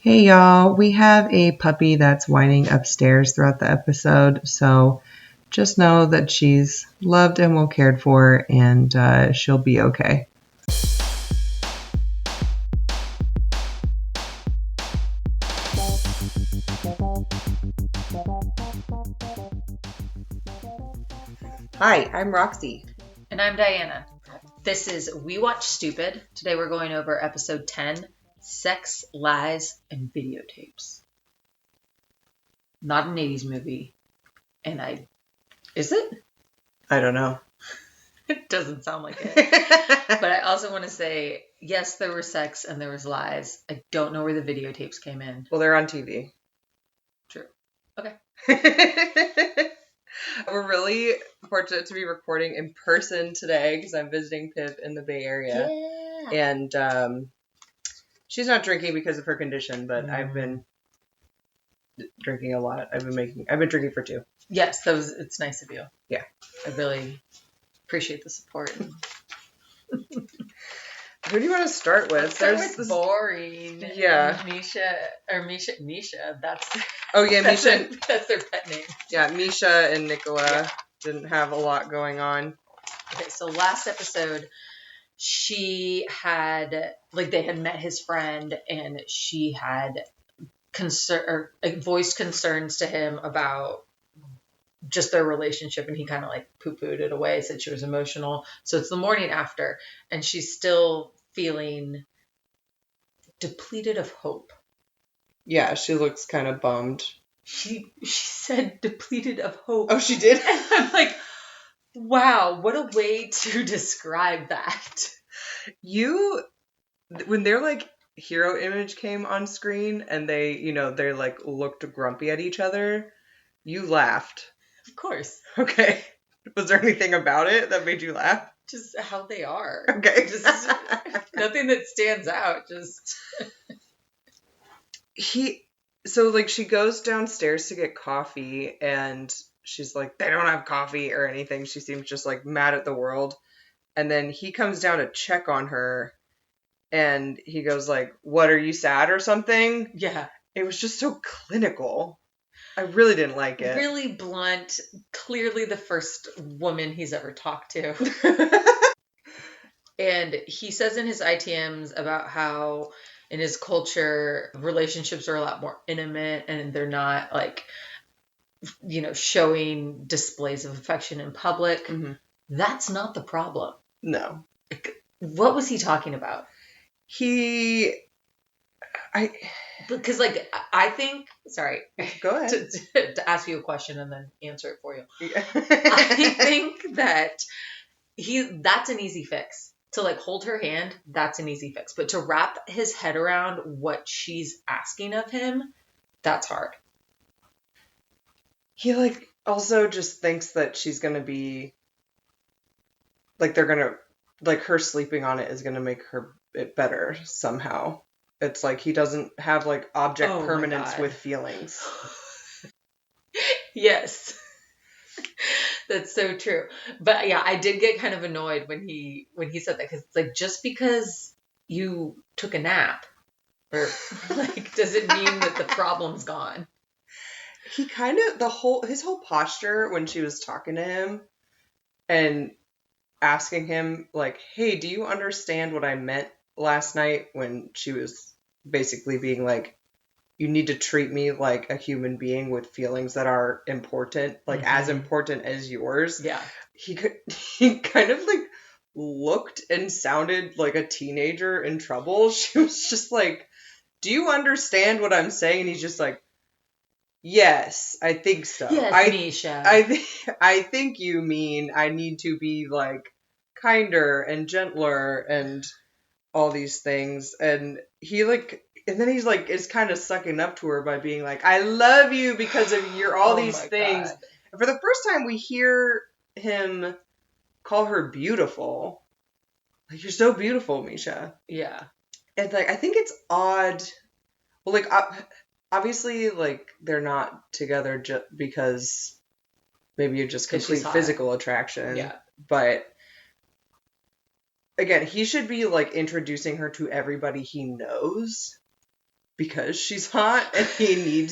Hey y'all, we have a puppy that's whining upstairs throughout the episode, so just know that she's loved and well cared for, and she'll be okay. Hi, I'm Roxy. And I'm Diana. This is We Watch Stupid. Today we're going over episode 10, Sex, Lies, and Videotapes. Not an 80s movie. Is it? I don't know. It doesn't sound like it. But I also want to say, yes, there was sex and there was lies. I don't know where the videotapes came in. Well, they're on TV. True. Okay. We're really fortunate to be recording in person today because I'm visiting Pip in the Bay Area. Yeah. And she's not drinking because of her condition, but I've been drinking a lot. I've been drinking for 2. Yes, it's nice of you. Yeah. I really appreciate the support. Who do you want to start with? There's boring. Yeah. Meisha. That's. Oh yeah, Meisha. That's their pet name. Yeah, Meisha and Nicola didn't have a lot going on. Okay, so last episode, she had they had met his friend, and she had voiced concerns to him about just their relationship, and he kind of poo-pooed it away, said she was emotional. So it's the morning after, and she's still feeling depleted of hope. Yeah, she looks kind of bummed. She said depleted of hope. Oh, she did? And I'm like, wow, what a way to describe that. When their hero image came on screen and they looked grumpy at each other, you laughed. Of course. Okay. Was there anything about it that made you laugh? Just how they are. Okay. Just nothing that stands out. Just. She goes downstairs to get coffee and she's like, they don't have coffee or anything. She seems just mad at the world. And then he comes down to check on her and he goes what, are you sad or something? Yeah. It was just so clinical. I really didn't like it. Really blunt. Clearly the first woman he's ever talked to. And he says in his ITMs about how in his culture, relationships are a lot more intimate and they're not showing displays of affection in public. Mm-hmm. That's not the problem. No. What was he talking about? Because I think, sorry. Go ahead. To ask you a question and then answer it for you. Yeah. I think that that's an easy fix. To hold her hand, that's an easy fix. But to wrap his head around what she's asking of him, that's hard. He also just thinks that she's gonna be they're gonna her sleeping on it is gonna make it better somehow. It's he doesn't have object permanence with feelings. Yes. That's so true. But yeah, I did get kind of annoyed when he said that, because it's just because you took a nap or does it mean that the problem's gone? He kind of his whole posture when she was talking to him and asking him hey, do you understand what I meant last night, when she was basically being you need to treat me like a human being with feelings that are important, as important as yours. Yeah. He kind of looked and sounded like a teenager in trouble. She was just do you understand what I'm saying? And he's just yes, I think so. Yes, Meisha. I think you mean I need to be kinder and gentler and all these things. And he and then he's is kind of sucking up to her by being I love you because of your all these things. God. And for the first time we hear him call her beautiful. You're so beautiful, Meisha. Yeah. And I think it's odd. Well, obviously they're not together just because maybe you're just complete physical attraction. Yeah. But again, he should be introducing her to everybody he knows. because she's hot and he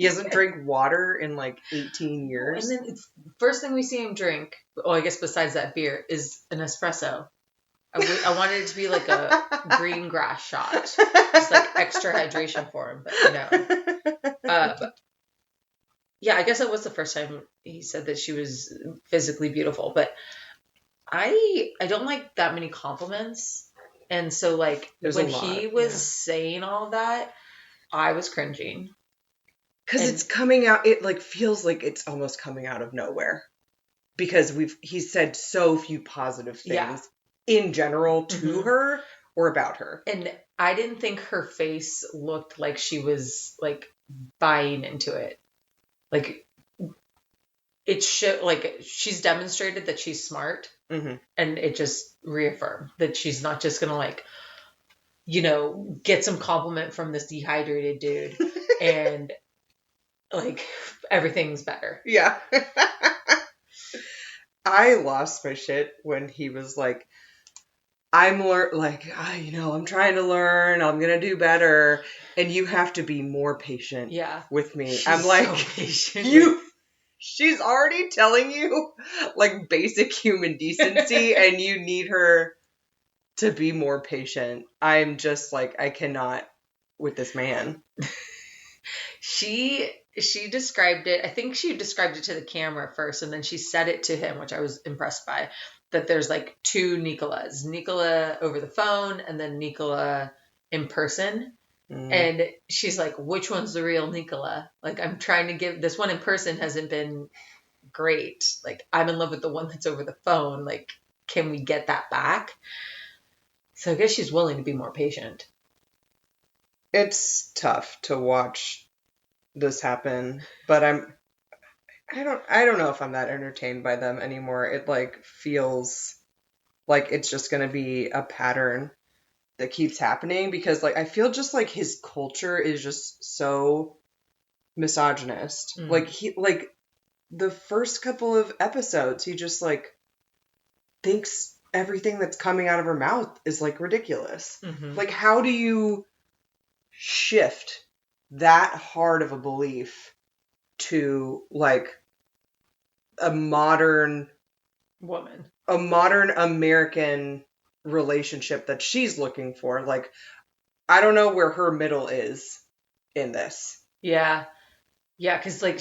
hasn't drank water in like 18 years. And then it's first thing we see him drink, I guess besides that beer, is an espresso. I wanted it to be like a green grass shot, just like extra hydration for him, but no. Yeah, I guess it was the first time he said that she was physically beautiful, but I don't like that many compliments. And so like when he was saying all of that, I was cringing. Because it's coming out, it like feels like it's almost coming out of nowhere. Because he's said so few positive things in general to her or about her. And I didn't think her face looked like she was like buying into it. Like it should, like she's demonstrated that she's smart, and it just reaffirmed that she's not just gonna like, get some compliment from this dehydrated dude and like everything's better. Yeah. I lost my shit when he was like, I'm trying to learn, I'm gonna do better, and you have to be more patient with me. I'm like, so patient. She's already telling you like basic human decency and you need her to be more patient. I'm just like, I cannot with this man. She described it, I think she described it to the camera first, and then she said it to him, which I was impressed by, that there's like two Nicolas. Nicola over the phone and then Nicola in person. And she's like, which one's the real Nicola? Like, I'm trying to give, this one in person hasn't been great. Like, I'm in love with the one that's over the phone. Like, can we get that back? So I guess she's willing to be more patient. It's tough to watch this happen, but I don't know if I'm that entertained by them anymore. It like feels like it's just going to be a pattern that keeps happening because like I feel just like his culture is just so misogynist. Like he like the first couple of episodes he just like thinks everything that's coming out of her mouth is like ridiculous. Like how do you shift that hard of a belief to like a modern woman, a modern American relationship that she's looking for? Like, I don't know where her middle is in this. Yeah. Yeah, because like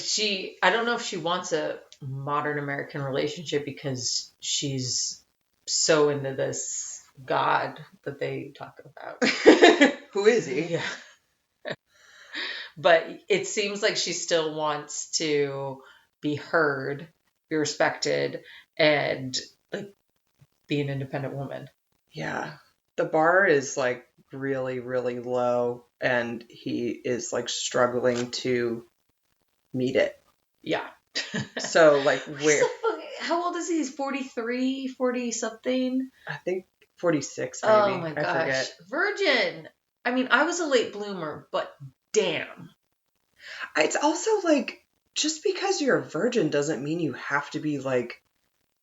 I don't know if she wants a modern American relationship because she's so into this God that they talk about. Who is he? Yeah. But it seems like she still wants to be heard, be respected, and like be an independent woman. Yeah. The bar is like really, really low, and he is like struggling to meet it. Yeah. So like where? How old is he? He's 43, 40 something? I think 46 maybe. Oh my gosh. I forget. Virgin. I mean, I was a late bloomer, but damn. It's also like, just because you're a virgin doesn't mean you have to be like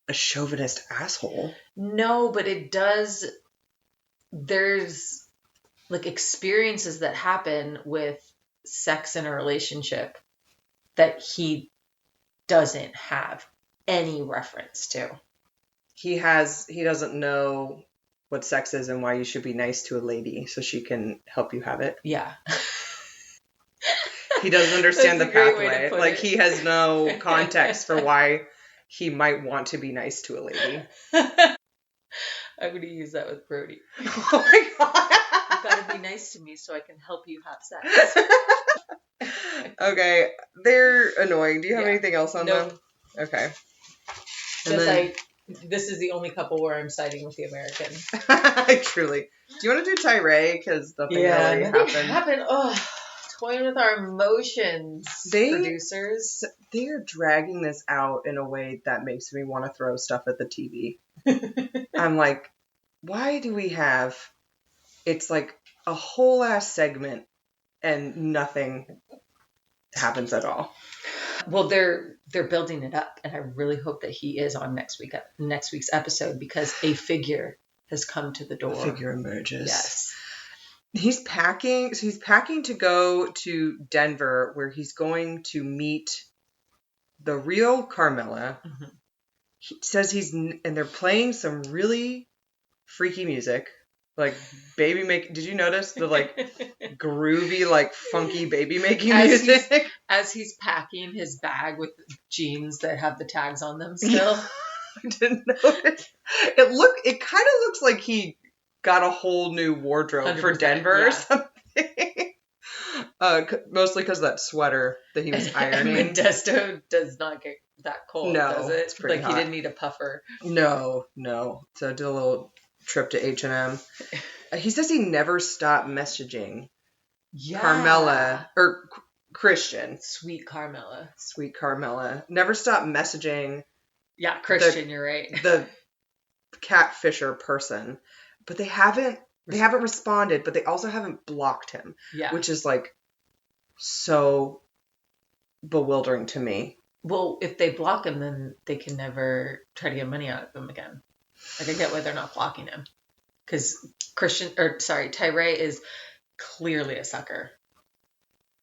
a chauvinist asshole. No, but it does. There's like experiences that happen with sex in a relationship that he doesn't have any reference to. He doesn't know what sex is and why you should be nice to a lady so she can help you have it. Yeah. He doesn't understand the pathway. Like, he has no context for why he might want to be nice to a lady. I'm going to use that with Brody. Oh my God. You got to be nice to me so I can help you have sex. Okay. They're annoying. Do you have anything else on them? Okay. This is the only couple where I'm siding with the American. Truly. Do you want to do Tyray? Because nothing really happened. Oh, toying with our emotions, producers. They're dragging this out in a way that makes me want to throw stuff at the TV. I'm like, why do we have... It's like a whole ass segment and nothing happens at all. Well, they're building it up, and I really hope that he is on next week's episode, because a figure has come to the door. A figure emerges. Yes. he's packing. So he's packing to go to Denver, where he's going to meet the real Carmela. Mhm. He says and they're playing some really freaky music, like baby make. Did you notice the like groovy, like funky baby making music? As he's packing his bag with jeans that have the tags on them still. I didn't notice. It kind of looks like he got a whole new wardrobe for Denver or something. Mostly because of that sweater that he was ironing. And Modesto does not get that cold, does it? It's pretty hot. He didn't need a puffer. No. So I did a little trip to H&M. He says he never stopped messaging Carmela or Christian. Sweet Carmela. Never stopped messaging. Yeah, Christian, you're right. The catfisher person. But they haven't responded, but they also haven't blocked him. Yeah. Which is like so bewildering to me. Well, if they block him, then they can never try to get money out of him again. Like, I get why they're not blocking him. Because Tyray is clearly a sucker.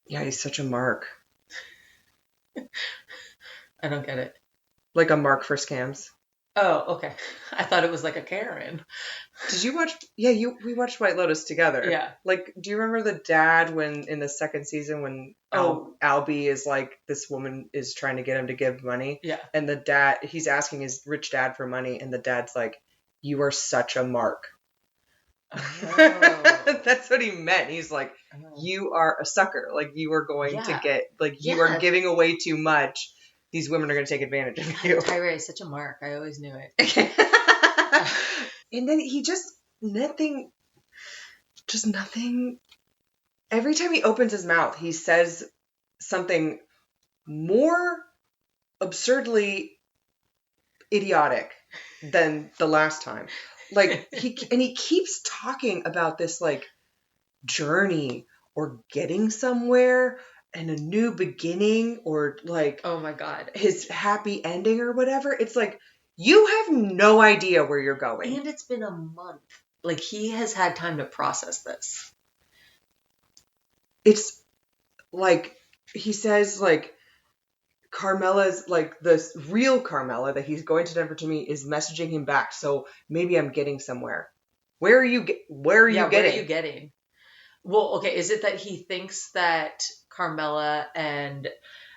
Yeah, he's such a mark. I don't get it. Like a mark for scams. Oh, okay. I thought it was like a Karen. Did you watch? Yeah, we watched White Lotus together. Yeah. Like, do you remember the dad when in the second season when Albie is like, this woman is trying to get him to give money? Yeah. And the dad, he's asking his rich dad for money, and the dad's like, "You are such a mark." Oh. That's what he meant. He's like, you are a sucker. Like, you are going to get, like, you are giving away too much. These women are going to take advantage of you. Tyray is such a mark. I always knew it. And then he nothing. Every time he opens his mouth, he says something more absurdly idiotic than the last time. Like, he keeps talking about this, like, journey or getting somewhere and a new beginning or, like, oh my God, his happy ending or whatever. It's like, you have no idea where you're going. And it's been a month. Like, he has had time to process this. It's like, he says, like, Carmela's, like, the real Carmela that he's going to Denver to meet is messaging him back. So maybe I'm getting somewhere. Where are you getting? Well, okay. Is it that he thinks that Carmela and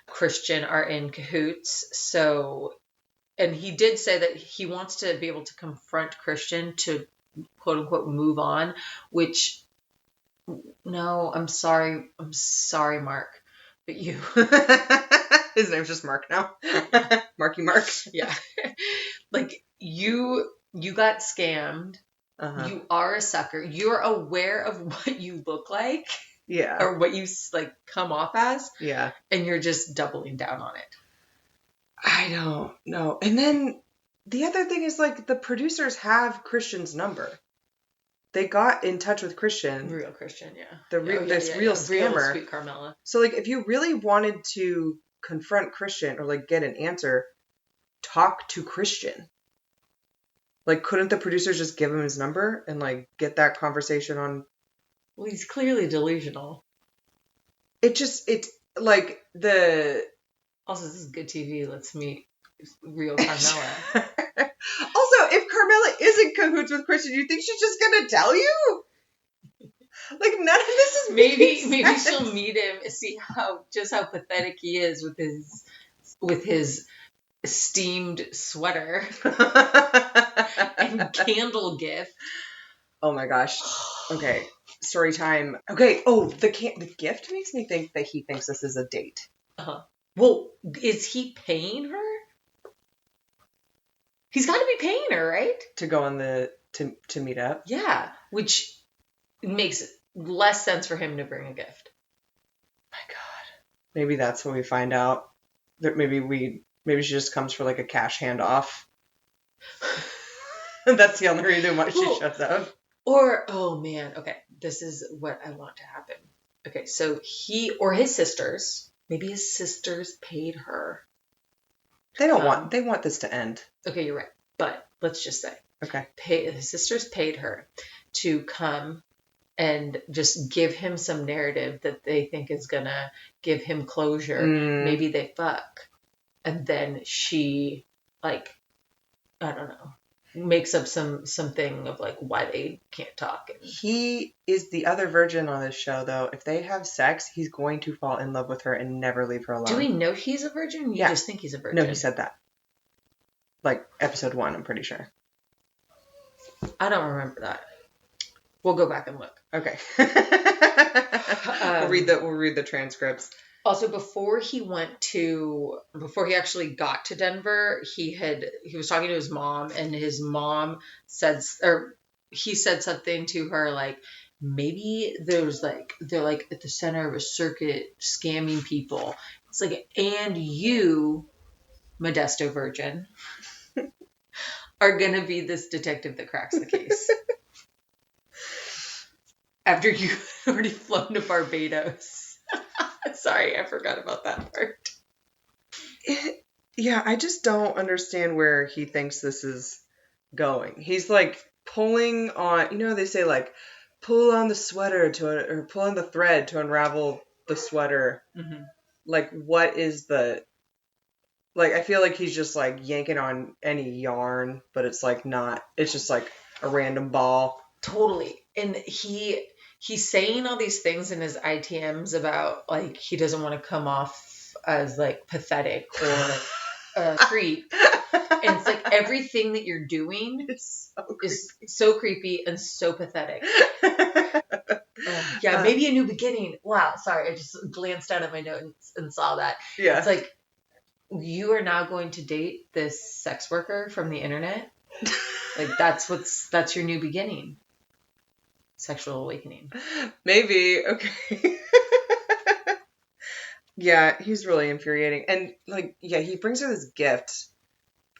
Christian are in cahoots? So, and he did say that he wants to be able to confront Christian to quote unquote move on, which, no, I'm sorry, Mark, but you. His name's just Mark now. Marky Mark. Yeah. Like, you got scammed. Uh-huh. You are a sucker. You're aware of what you look like. Yeah. Or what you, like, come off as. Yeah. And you're just doubling down on it. I don't know. And then the other thing is, like, the producers have Christian's number. They got in touch with Christian. Real Christian, yeah. This real scammer. Real sweet Carmela. So, like, if you really wanted to confront Christian or, like, get an answer, talk to Christian. Like, couldn't the producers just give him his number and, like, get that conversation on? Well, he's clearly delusional. Like, the... Also, this is good TV. Let's meet real Carmela. Also, if Carmela is in cahoots with Christian, you think she's just gonna tell you? Like, none of this is maybe she'll meet him, see how pathetic he is with his steamed sweater and candle gift. Oh my gosh. Okay, story time. Okay. Oh, the gift makes me think that he thinks this is a date. Uh-huh. Well, is he paying her? He's got to be paying her, right? To go on to meet up. Yeah, which makes less sense for him to bring a gift. My God. Maybe that's when we find out that maybe she just comes for, like, a cash handoff. That's the only reason why she shows up. Or, oh man, okay, this is what I want to happen. Okay, so he or his sisters, maybe his sisters paid her. They want this to end. Okay, you're right. But let's just say. Okay. His sisters paid her to come and just give him some narrative that they think is gonna give him closure. Mm. Maybe they fuck. And then she, like, I don't know, makes up something of like why they can't talk. And He is the other virgin on this show, though. If they have sex, he's going to fall in love with her and never leave her alone. do we know he's a virgin? You Yeah. just think he's a virgin? No, he said that. Like, episode 1, I'm pretty sure. I don't remember that. We'll go back and look. Okay. We'll read the transcripts. Also, before he actually got to Denver, he was talking to his mom, and his mom he said something to her like, maybe they're like at the center of a circuit scamming people. It's like, and you, Modesto virgin, are gonna be this detective that cracks the case. After you've already flown to Barbados. Sorry, I forgot about that part. Yeah, I just don't understand where he thinks this is going. He's like pulling on, they say like pull on the sweater or pull on the thread to unravel the sweater. Mm-hmm. Like, what is I feel like he's just like yanking on any yarn, but it's like not, it's just like a random ball. Totally. And he's saying all these things in his ITMs about like he doesn't want to come off as like pathetic or a creep. And it's like everything that you're doing is so creepy and so pathetic. Yeah, maybe a new beginning. Wow, sorry, I just glanced down at my notes and saw that. Yeah. It's like, you are now going to date this sex worker from the internet? Like, that's your new beginning. Sexual awakening. Maybe. Okay. Yeah, he's really infuriating. And like, yeah, he brings her this gift,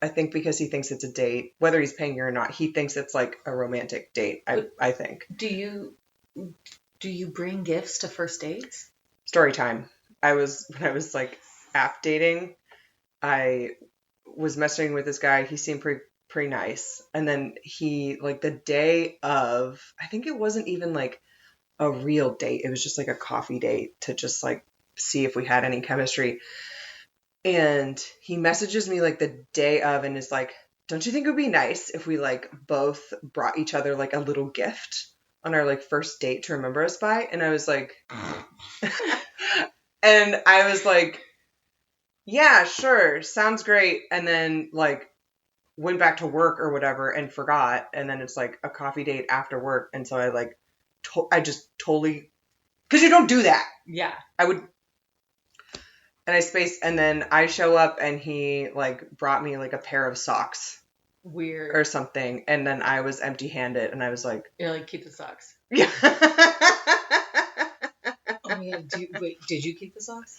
I think because he thinks it's a date. Whether he's paying her or not, he thinks it's like a romantic date, I think. Do you bring gifts to first dates? Story time. When I was like app dating, I was messaging with this guy. He seemed pretty nice. And then he, like, the day of, I think it wasn't even like a real date. It was just like a coffee date to just like see if we had any chemistry. And he messages me like the day of and is like, don't you think it would be nice if we like both brought each other like a little gift on our like first date to remember us by? And I was like, yeah, sure. Sounds great. And then like went back to work or whatever and forgot. And then it's like a coffee date after work. And so I like, I just totally, because you don't do that. Yeah. I would. And I spaced, and then I show up and he like brought me like a pair of socks. Weird. Or something. And then I was empty handed and I was like, you're like, keep the socks. Yeah. Oh yeah. Did you keep the socks?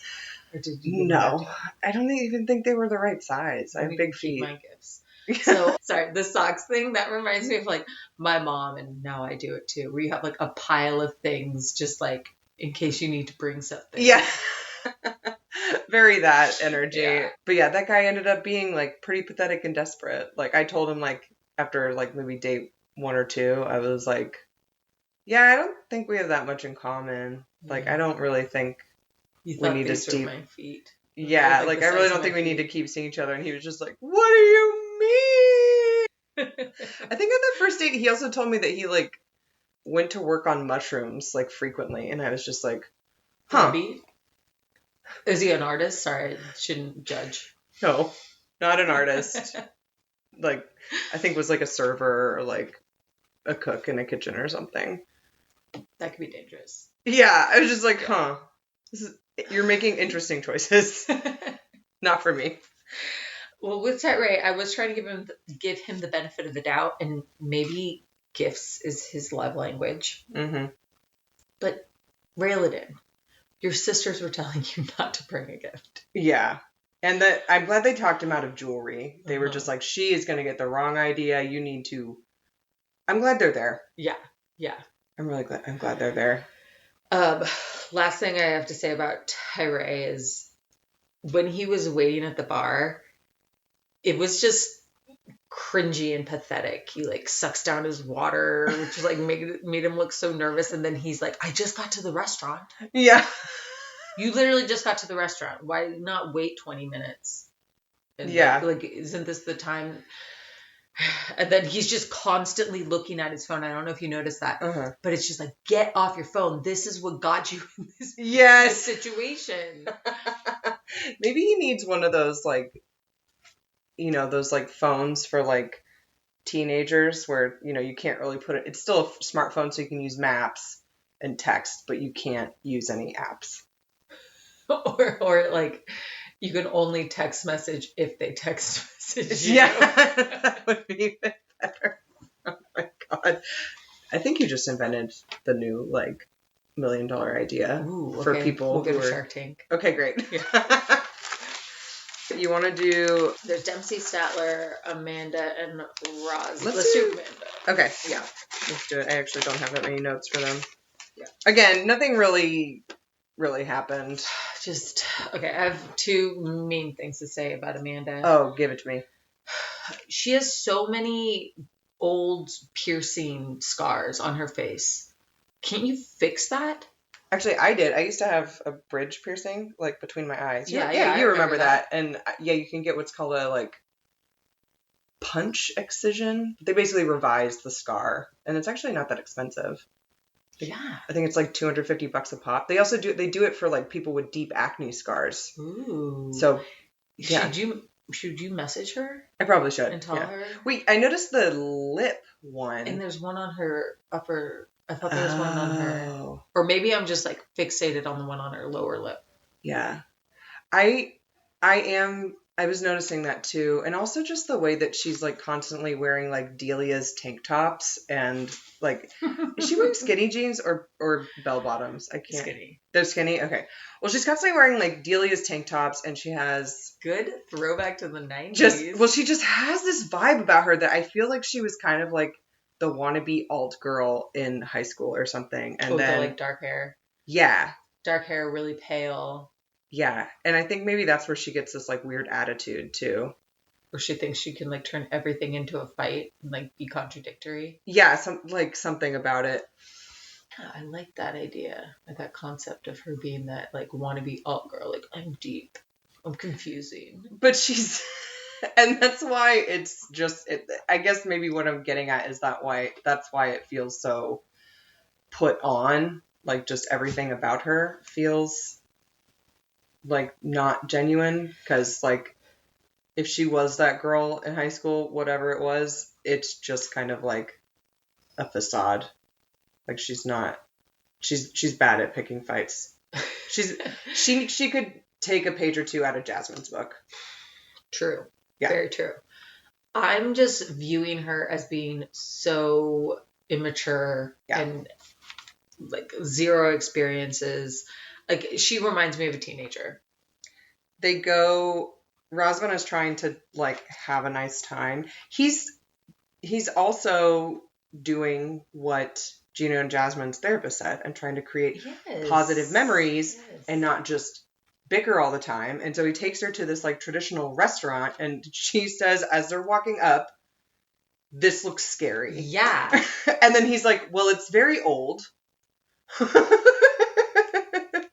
Or did you? No, I don't even think they were the right size. I have big feet. My gifts. So sorry, the socks thing, that reminds me of like my mom, and now I do it too, where you have like a pile of things just like in case you need to bring something. Yeah. Very that energy. Yeah. But yeah, that guy ended up being like pretty pathetic and desperate. Like I told him like after like maybe date 1 or 2, I was like, yeah, I don't think we have that much in common. Like I don't really think we need to see my feet. Yeah, like I really don't think we need to keep seeing each other. And he was just like, what do you mean? I think at the first date, he also told me that he like went to work on mushrooms like frequently. And I was just like, huh. Maybe. Is he an artist? Sorry, I shouldn't judge. No, not an artist. Like, I think was like a server or like a cook in a kitchen or something. That could be dangerous. Yeah, I was just like, huh. You're making interesting choices. Not for me. Well, with Tyray, I was trying to give him the benefit of the doubt, and maybe gifts is his love language. Mm-hmm. But rail it in. Your sisters were telling you not to bring a gift. Yeah. And I'm glad they talked him out of jewelry. They were just like, she is going to get the wrong idea. You need to. I'm glad they're there. Yeah. Yeah. I'm glad they're there. Last thing I have to say about Tyray is when he was waiting at the bar, it was just cringy and pathetic. He like sucks down his water, which is like made him look so nervous. And then he's like, I just got to the restaurant. Yeah. You literally just got to the restaurant. Why not wait 20 minutes? And Yeah. like, isn't this the time? And then he's just constantly looking at his phone. I don't know if you noticed that, but it's just like, get off your phone. This is what got you in this situation. Maybe he needs one of those, like, you know, those like phones for like teenagers where, you know, you can't really put it. It's still a smartphone, so you can use maps and text, but you can't use any apps. Or like, you can only text message if they text message you. Yeah, that would be even better. Oh my God. I think you just invented the new, like, $1 million idea for people. We'll go to Shark Tank. Okay, great. Yeah. You want to do... There's Dempsey, Statler, Amanda, and Roz. Let's do Amanda. Okay, yeah. Let's do it. I actually don't have that many notes for them. Yeah. Again, nothing really happened. Just, okay, I have two main things to say about Amanda. Oh, give it to me. She has so many old piercing scars on her face. Can't you fix that? Actually, I did. I used to have a bridge piercing, like, between my eyes. Yeah, you remember that. And, yeah, you can get what's called a, like, punch excision. They basically revised the scar, and it's actually not that expensive. Yeah. I think it's like $250 a pop. They also do it for like people with deep acne scars. Ooh. So, yeah. Should you message her? I probably should. And tell her? Wait, I noticed the lip one. And there's one on her upper... I thought there was one on her... Or maybe I'm just like fixated on the one on her lower lip. Yeah. I was noticing that too. And also just the way that she's like constantly wearing like Delia's tank tops and like, is she wearing skinny jeans or bell bottoms? I can't. Skinny. They're skinny? Okay. Well, she's constantly wearing like Delia's tank tops and she has... Good throwback to the 90s. She just has this vibe about her that I feel like she was kind of like the wannabe alt girl in high school or something. And then like dark hair. Yeah. Dark hair, really pale. Yeah, and I think maybe that's where she gets this, like, weird attitude, too. Or she thinks she can, like, turn everything into a fight and, like, be contradictory. Yeah, something about it. I like that idea. Like, that concept of her being that, like, wannabe alt girl. Like, I'm deep. I'm confusing. But she's... And that's why it's just... I guess maybe what I'm getting at is that's why it feels so put on. Like, just everything about her feels... like not genuine, because like if she was that girl in high school, whatever it was, it's just kind of like a facade. Like she's bad at picking fights. She could take a page or two out of Jasmine's book. True. Yeah. Very true. I'm just viewing her as being so immature and like zero experiences. Like, she reminds me of a teenager. Razvan is trying to, like, have a nice time. He's also doing what Gino and Jasmine's therapist said and trying to create positive memories and not just bicker all the time. And so he takes her to this, like, traditional restaurant, and she says, as they're walking up, this looks scary. Yeah. And then he's like, well, it's very old.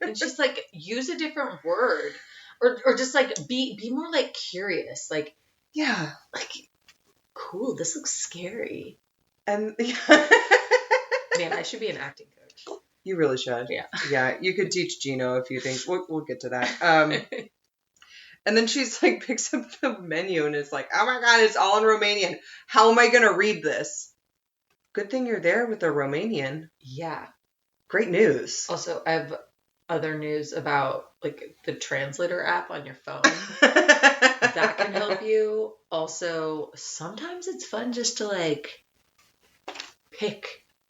And she's like, use a different word, or just like be more like curious, like like cool. This looks scary. And man, I should be an acting coach. You really should. Yeah. You could teach Gino a few things. We'll get to that. And then she's like picks up the menu and is like, oh my God, it's all in Romanian. How am I gonna read this? Good thing you're there with a Romanian. Yeah. Great news. Also, I have other news about like the translator app on your phone. That can help you. Also, sometimes it's fun just to like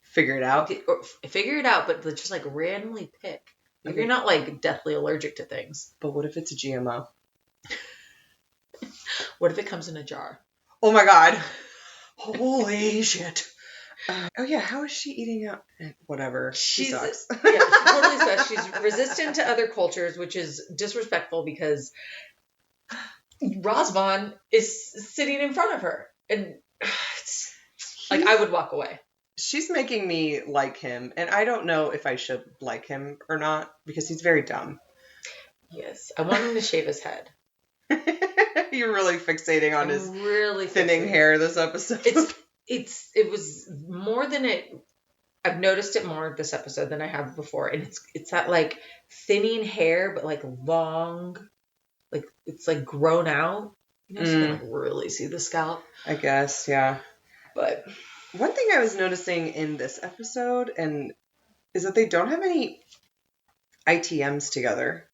figure it out, but just like randomly pick. If you're not like deathly allergic to things. But what if it's a GMO? What if it comes in a jar? Oh my God. Holy shit. Oh yeah, how is she eating out? Whatever. She sucks. Yeah, she totally sucks. She's resistant to other cultures, which is disrespectful because Razvan is sitting in front of her. And like, I would walk away. She's making me like him, and I don't know if I should like him or not, because he's very dumb. Yes. I want him to shave his head. You're really fixating on his really thinning hair this episode. It was more than it. I've noticed it more this episode than I have before, and it's that like thinning hair, but like long, like it's like grown out. You know, so you can like really see the scalp. I guess, yeah. But one thing I was noticing in this episode is that they don't have any ITMs together.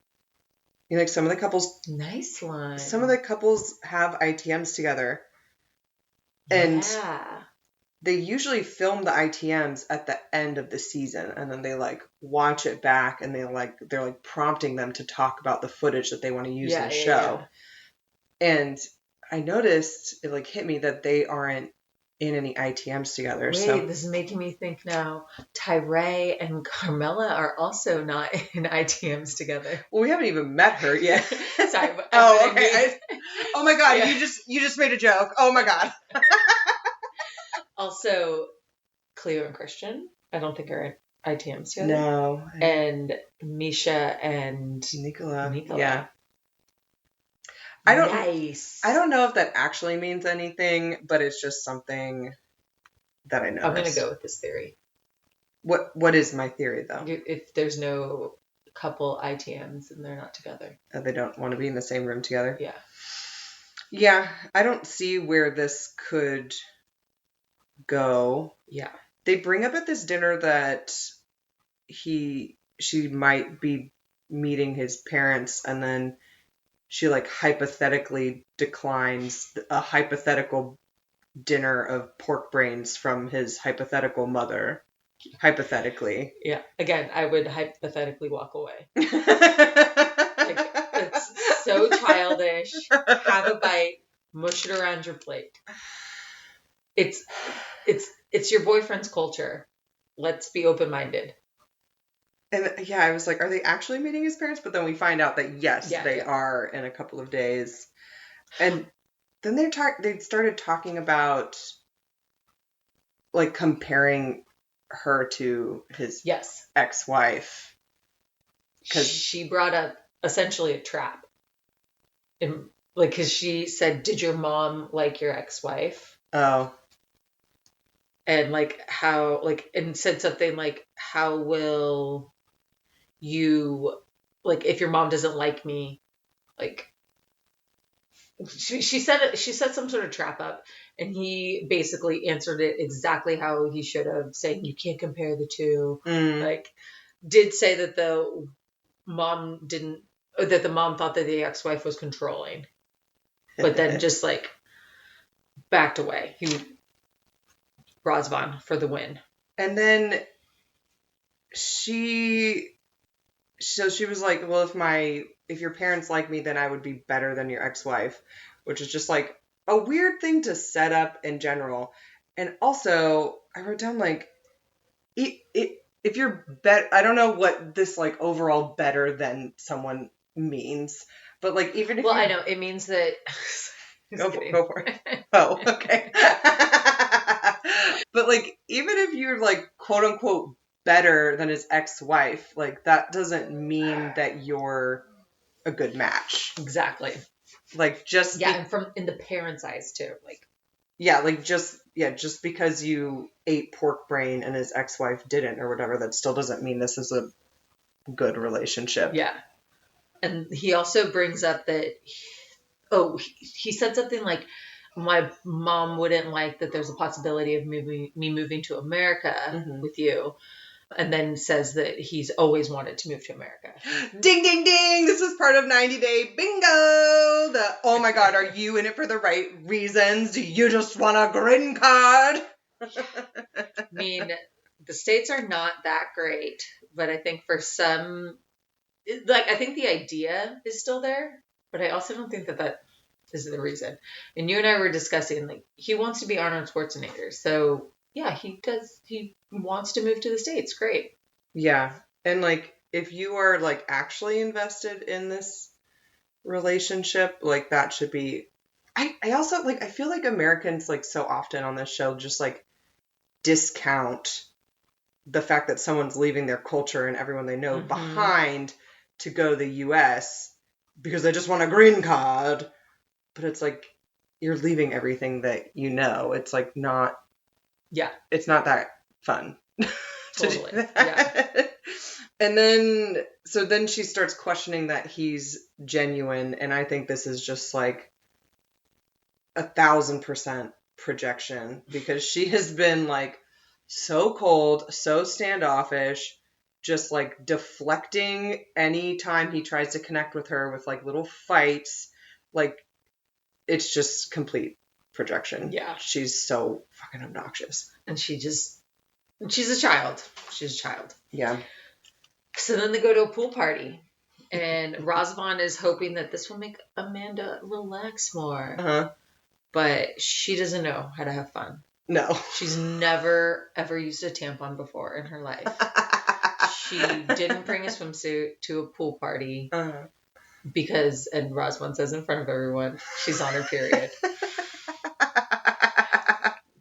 You know, like some of the couples. Nice one. Some of the couples have ITMs together, and they usually film the ITMs at the end of the season, and then they like watch it back, and they're like prompting them to talk about the footage that they want to use in the show. Yeah. And I noticed it like hit me that they aren't in any ITMs together. Wait, this is making me think now. Tyray and Carmela are also not in ITMs together. Well, we haven't even met her yet. Sorry. Okay. Oh my God, yeah. You just made a joke. Oh my God. Also, Cleo and Christian, I don't think are in ITMs together. No. And Meisha and Nicola. Yeah. I don't know if that actually means anything, but it's just something that I noticed. I'm going to go with this theory. What is my theory, though? If there's no couple ITMs and they're not together. They don't want to be in the same room together? Yeah. Yeah, I don't see where this could go. Yeah. They bring up at this dinner that she might be meeting his parents, and then she like hypothetically declines a hypothetical dinner of pork brains from his hypothetical mother. Hypothetically. Yeah. Again, I would hypothetically walk away. Like, it's so childish. Have a bite, mush it around your plate. It's your boyfriend's culture. Let's be open-minded. And yeah, I was like, are they actually meeting his parents? But then we find out that yes, they are in a couple of days. And then they started talking about like comparing her to his ex-wife. Because she brought up essentially a trap. And like, because she said, did your mom like your ex-wife? Oh. And like how, like, and said something like, how will you, like, if your mom doesn't like me, like, she said some sort of trap up, and he basically answered it exactly how he should have, saying you can't compare the two. Like, did say that the mom thought that the ex-wife was controlling, but then just like backed away. Razvan for the win. And then she was like, well, if your parents like me, then I would be better than your ex-wife, which is just like a weird thing to set up in general. And also, I wrote down like, if you're better, I don't know what this like overall better than someone means, but like even if I know it means that. Go for it. Oh, okay. But like, even if you're like quote unquote better than his ex-wife, like that doesn't mean that you're a good match. Exactly. Like just and from in the parents' eyes too. Like just because you ate pork brain and his ex-wife didn't or whatever, that still doesn't mean this is a good relationship. Yeah. And he also brings up that he said something like, my mom wouldn't like that there's a possibility of me moving to America with you. And then says that he's always wanted to move to America. Ding, ding, ding. This is part of 90 Day Bingo. Oh my God, are you in it for the right reasons? Do you just want a green card? I mean, the States are not that great, but I think for some, like, I think the idea is still there, but I also don't think that is the reason. And you and I were discussing, like, he wants to be Arnold Schwarzenegger. So yeah, he does. He wants to move to the States. Great. Yeah. And like, if you are like actually invested in this relationship, like that should be I also, like, I feel like Americans, like, so often on this show just, like, discount the fact that someone's leaving their culture and everyone they know behind to go to the US because they just want a green card. But it's like, you're leaving everything that you know. It's like not, it's not that fun. Totally. To do that. Yeah. And then she starts questioning that he's genuine. And I think this is just like 1,000% projection, because she has been like so cold, so standoffish, just like deflecting any time he tries to connect with her with like little fights. Like, it's just complete projection. Yeah. She's so fucking obnoxious. And she's a child. She's a child. Yeah. So then they go to a pool party, and Razvan is hoping that this will make Amanda relax more. Uh-huh. But she doesn't know how to have fun. No. She's never, ever used a tampon before in her life. She didn't bring a swimsuit to a pool party because, and Razvan says in front of everyone, she's on her period.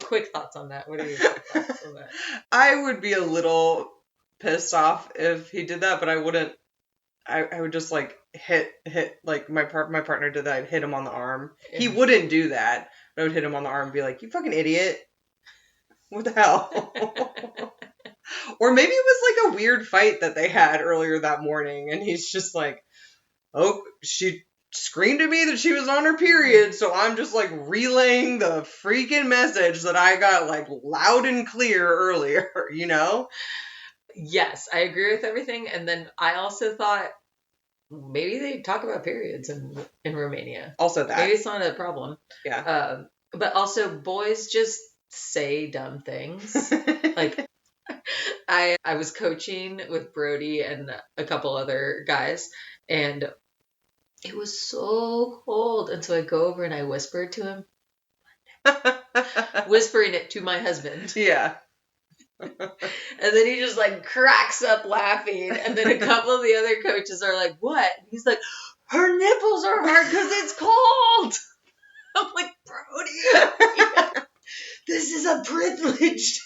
Quick thoughts on that. What are your quick thoughts on that? I would be a little pissed off if he did that, but I wouldn't. I would just like hit like my partner did that. I'd hit him on the arm. Yeah. He wouldn't do that, but I would hit him on the arm and be like, "You fucking idiot! What the hell?" Or maybe it was like a weird fight that they had earlier that morning, and he's just like, "Oh, she screamed at me that she was on her period, so I'm just like relaying the freaking message that I got like loud and clear earlier," you know? Yes, I agree with everything. And then I also thought maybe they talk about periods in Romania. Also that. Maybe it's not a problem. Yeah. But also boys just say dumb things. Like I was coaching with Brody and a couple other guys, and it was so cold. And so I go over and I whispered to him, whispering it to my husband. Yeah. And then he just like cracks up laughing. And then a couple of the other coaches are like, "What?" And he's like, "Her nipples are hard because it's cold." I'm like, Brody, this is a privileged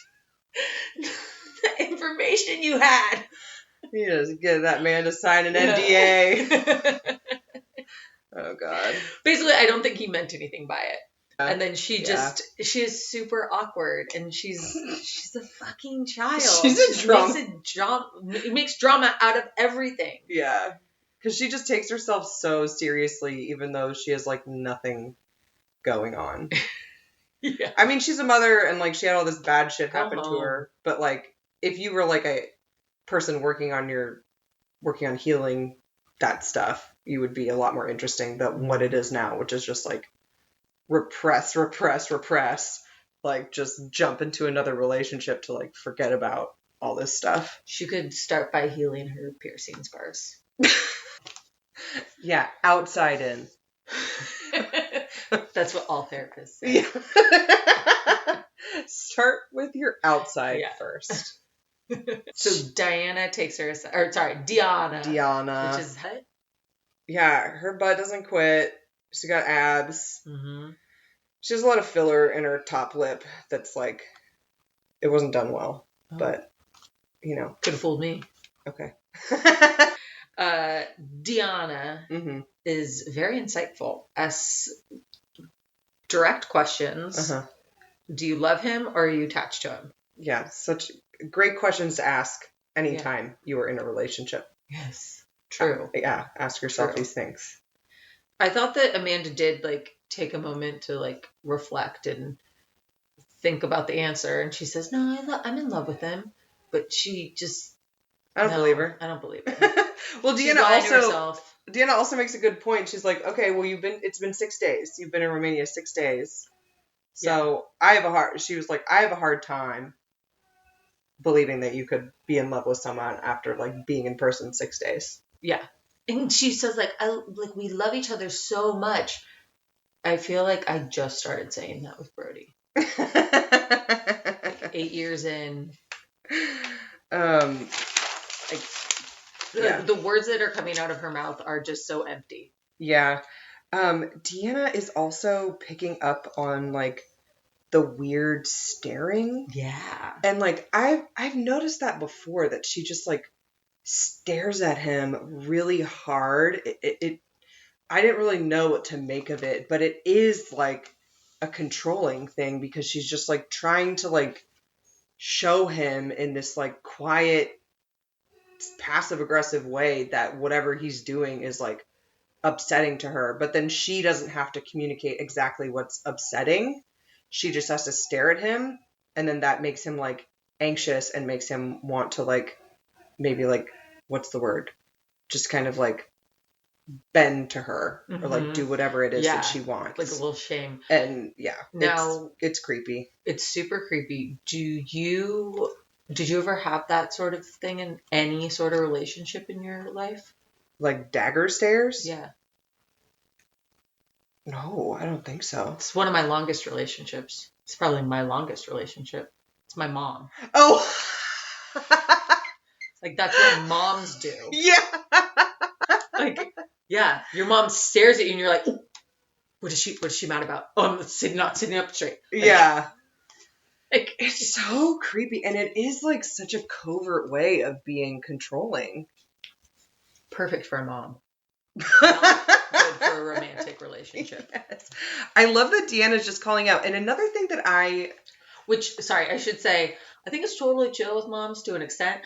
information you had. You just get that man to sign an NDA. Oh, God. Basically, I don't think he meant anything by it. And then she is super awkward, and she's a fucking child. She's a drama. Makes drama out of everything. Yeah. Because she just takes herself so seriously, even though she has, like, nothing going on. Yeah. I mean, she's a mother, and, like, she had all this bad shit happen to her. But, like, if you were, like, a person working on healing that stuff, you would be a lot more interesting than what it is now, which is just, like, repress, like just jump into another relationship to like forget about all this stuff. She could start by healing her piercing scars. Yeah, outside in. That's what all therapists say. Yeah. Start with your outside first. So Diana takes her aside, or sorry, Diana. Which is what? Yeah, her butt doesn't quit. She's got abs. Mm-hmm. She has a lot of filler in her top lip that's like, it wasn't done well. Oh. But, you know. Could have fooled me. Okay. Diana is very insightful. Asks direct questions. Uh-huh. Do you love him or are you attached to him? Yeah, such great questions to ask anytime you are in a relationship. Yes. True. Yeah, ask yourself these things. I thought that Amanda did like take a moment to like reflect and think about the answer, and she says, "No, I'm in love with him," but she just I don't believe her. I don't believe her. Well, Deanna also makes a good point. She's like, "Okay, well it's been 6 days. You've been in Romania 6 days, so I have a hard time believing that you could be in love with someone after like being in person 6 days." Yeah. And she says, like, we love each other so much. I feel like I just started saying that with Brody. Like 8 years in. The words that are coming out of her mouth are just so empty. Yeah. Deanna is also picking up on like the weird staring. Yeah. And like I've noticed that before, that she just like stares at him really hard. It I didn't really know what to make of it, but it is like a controlling thing, because she's just like trying to like show him in this like quiet, passive aggressive way that whatever he's doing is like upsetting to her. But then she doesn't have to communicate exactly what's upsetting. She just has to stare at him, and then that makes him like anxious and makes him want to like maybe like, what's the word? Just kind of like bend to her, or like do whatever it is that she wants. Like a little shame. And yeah, now it's creepy. It's super creepy. Did you ever have that sort of thing in any sort of relationship in your life? Like dagger stares? Yeah. No, I don't think so. It's one of my longest relationships. It's probably my longest relationship. It's my mom. Oh. Like, that's what moms do. Yeah. Like, yeah, your mom stares at you and you're like, what is she mad about? Oh, I'm not sitting up straight. Like, yeah. Like, it's so creepy, and it is like such a covert way of being controlling. Perfect for a mom. Not good for a romantic relationship. Yes. I love that Deanna's just calling out. And another thing that I should say, I think it's totally chill with moms to an extent.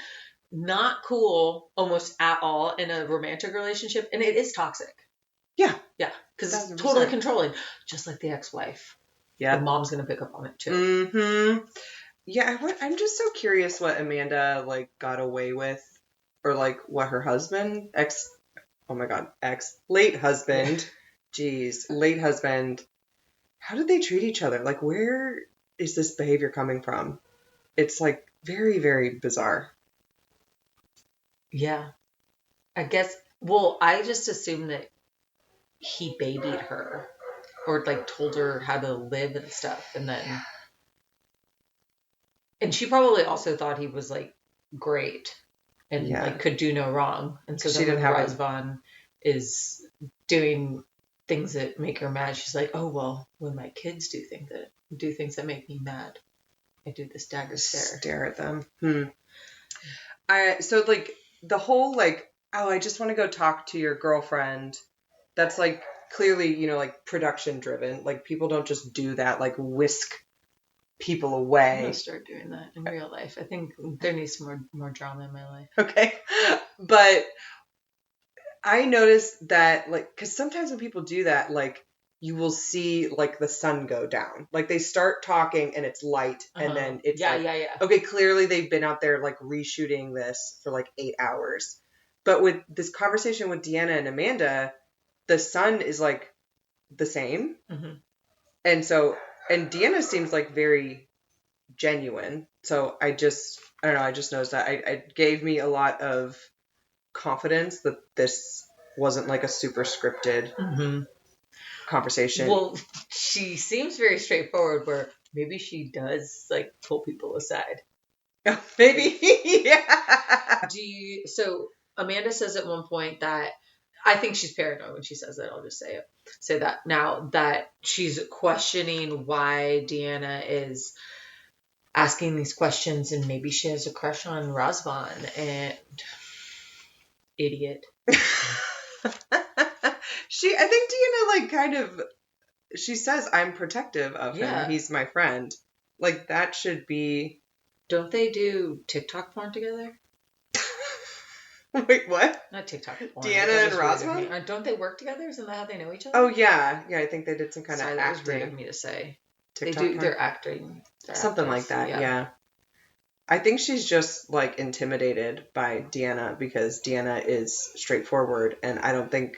Not cool almost at all in a romantic relationship, and it is toxic. Yeah. Yeah, because it's 1,000%. totally controlling, just like the ex-wife. Yeah. The mom's going to pick up on it too. Mm-hmm. Yeah, I'm just so curious what Amanda like got away with, or like what her husband, late husband, late husband, how did they treat each other? Like, where is this behavior coming from? It's like very, very bizarre. Yeah. I guess, well, I just assumed that he babied her, or like told her how to live and stuff, and she probably also thought he was like great and like could do no wrong, and so then when Razvan is doing things that make her mad, she's like, oh well, when my kids do things that make me mad, I do this dagger stare at them. So like the whole like, oh, I just want to go talk to your girlfriend, that's like clearly, you know, like production driven. Like, people don't just do that, like whisk people away. I'm gonna start doing that in real life. I think there needs more drama in my life. Okay. But I noticed that, like, because sometimes when people do that, like, you will see like the sun go down. Like, they start talking and it's light, and then it's okay, clearly they've been out there like reshooting this for like 8 hours. But with this conversation with Deanna and Amanda, the sun is like the same. And Deanna seems like very genuine. So I don't know, I just noticed that it gave me a lot of confidence that this wasn't like a super scripted conversation. Well, she seems very straightforward, where maybe she does like pull people aside. Maybe. Yeah. So Amanda says at one point that, I think she's paranoid when she says that. I'll just say that now, that she's questioning why Deanna is asking these questions, and maybe she has a crush on Razvan. And idiot. I think Deanna like kind of, she says, I'm protective of him. He's my friend. Like, that should be. Don't they do TikTok porn together? Wait, what? Not TikTok porn. Deanna and Razvan? Don't they work together? Isn't that how they know each other? Oh, yeah. Yeah, I think they did some kind of acting. That was weird of me to say. TikTok they do. They're acting. Something like that, yeah. I think she's just like intimidated by Deanna, because Deanna is straightforward, and I don't think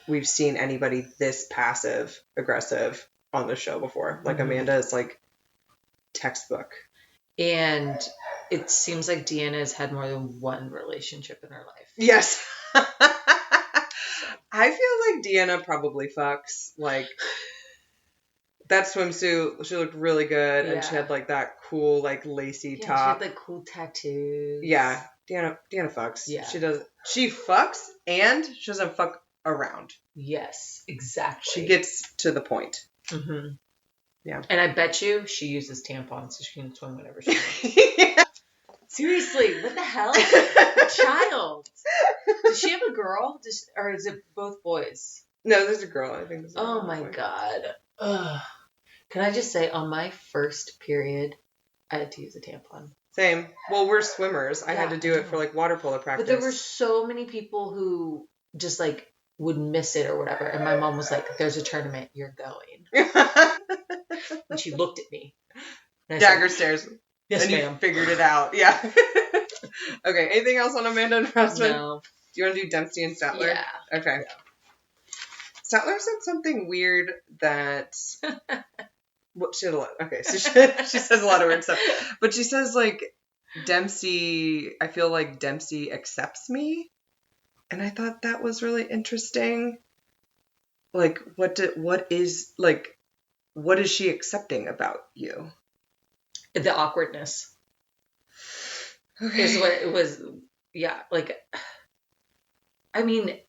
we've seen anybody this passive aggressive on the show before. Like, Amanda is like textbook. And it seems like Deanna has had more than one relationship in her life. Yes. I feel like Deanna probably fucks. Like, that swimsuit, she looked really good, and she had like that cool like lacy top. She had like cool tattoos. Yeah, Deanna fucks. Yeah, she does. She fucks, and she doesn't fuck around. Yes, exactly. She gets to the point. Mm-hmm. Yeah. And I bet you she uses tampons so she can swim whenever she wants. Yeah. Seriously, what the hell? Child. Does she have a girl? Or is it both boys? No, there's a girl. I think. Oh my God. Ugh. Can I just say, on my first period, I had to use a tampon. Same. Well, we're swimmers. I had to do it for like water polo practice. But there were so many people who just like would miss it or whatever. And my mom was like, there's a tournament, you're going. And she looked at me. Dagger stares. Yes, and ma'am. You figured it out. Yeah. Okay. Anything else on Amanda and Razvan? No. Do you want to do Dempsey and Statler? Yeah. Okay. Yeah. Statler said something weird that... Well, she had a lot. Okay, so she says a lot of weird stuff. But she says, like, Dempsey... I feel like Dempsey accepts me. And I thought that was really interesting. Like, what is she accepting about you? The awkwardness. Okay. Is what it was. Yeah, like, I mean,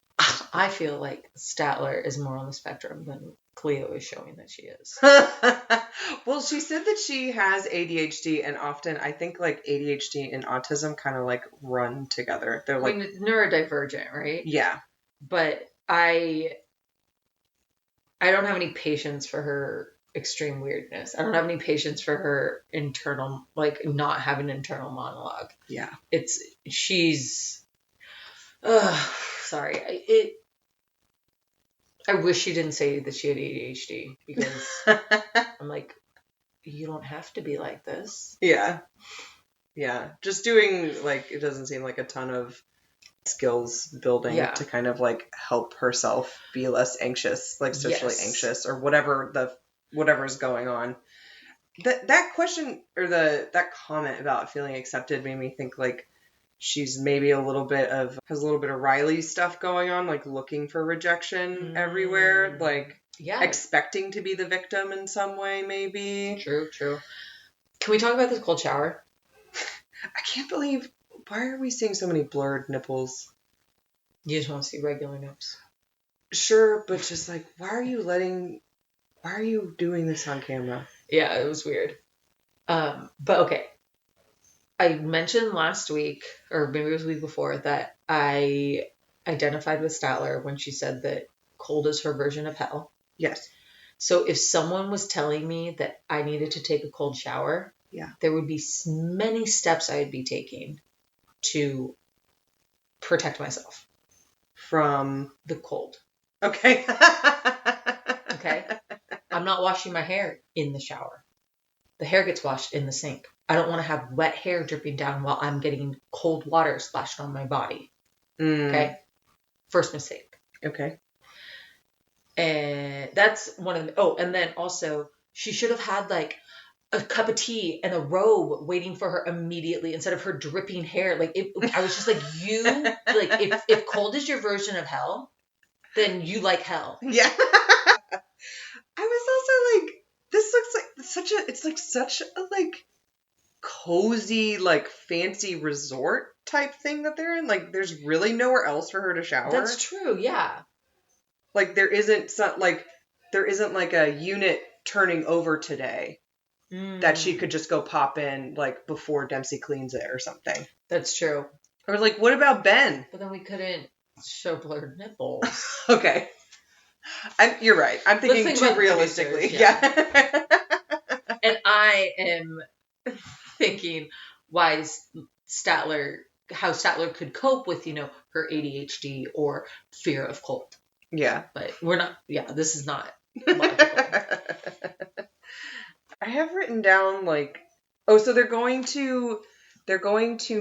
I feel like Statler is more on the spectrum than Cleo is showing that she is. Well, she said that she has ADHD, and often I think like ADHD and autism kind of like run together. They're like, I mean, it's neurodivergent, right? Yeah. But I don't have any patience for her extreme weirdness. I don't have any patience for her internal, like, not having an internal monologue. Yeah. Sorry. I wish she didn't say that she had ADHD, because I'm like, you don't have to be like this. Yeah. Yeah. Just doing, like, it doesn't seem like a ton of skills building to kind of, like, help herself be less anxious, like socially anxious, or whatever's going on. That question, or that comment about feeling accepted made me think, like, she's maybe has a little bit of Riley stuff going on, like looking for rejection everywhere, like expecting to be the victim in some way, maybe. True. Can we talk about this cold shower? I can't believe, why are we seeing so many blurred nipples? You just want to see regular nips. Sure, but just like, why are you doing this on camera? Yeah, it was weird. But okay. I mentioned last week, or maybe it was the week before, that I identified with Statler when she said that cold is her version of hell. Yes. So if someone was telling me that I needed to take a cold shower, there would be many steps I would be taking to protect myself from the cold. Okay. Okay. I'm not washing my hair in the shower. The hair gets washed in the sink. I don't want to have wet hair dripping down while I'm getting cold water splashed on my body. Okay. First mistake. Okay. And that's one of the, and then also she should have had like a cup of tea and a robe waiting for her immediately instead of her dripping hair. Like, I was just like, if cold is your version of hell, then you like hell. Yeah. I was also like, this looks like such a like cozy, like fancy resort type thing that they're in. Like, there's really nowhere else for her to shower. That's true. Yeah. Like, there isn't like a unit turning over today that she could just go pop in, like, before Dempsey cleans it or something. That's true. Or like, what about Ben? But then we couldn't show blurred nipples. Okay. You're right. I'm thinking too realistically. Yeah. And I am thinking how Statler could cope with, her ADHD or fear of cold. Yeah. But we're not, this is not logical. I have written down like, so they're going to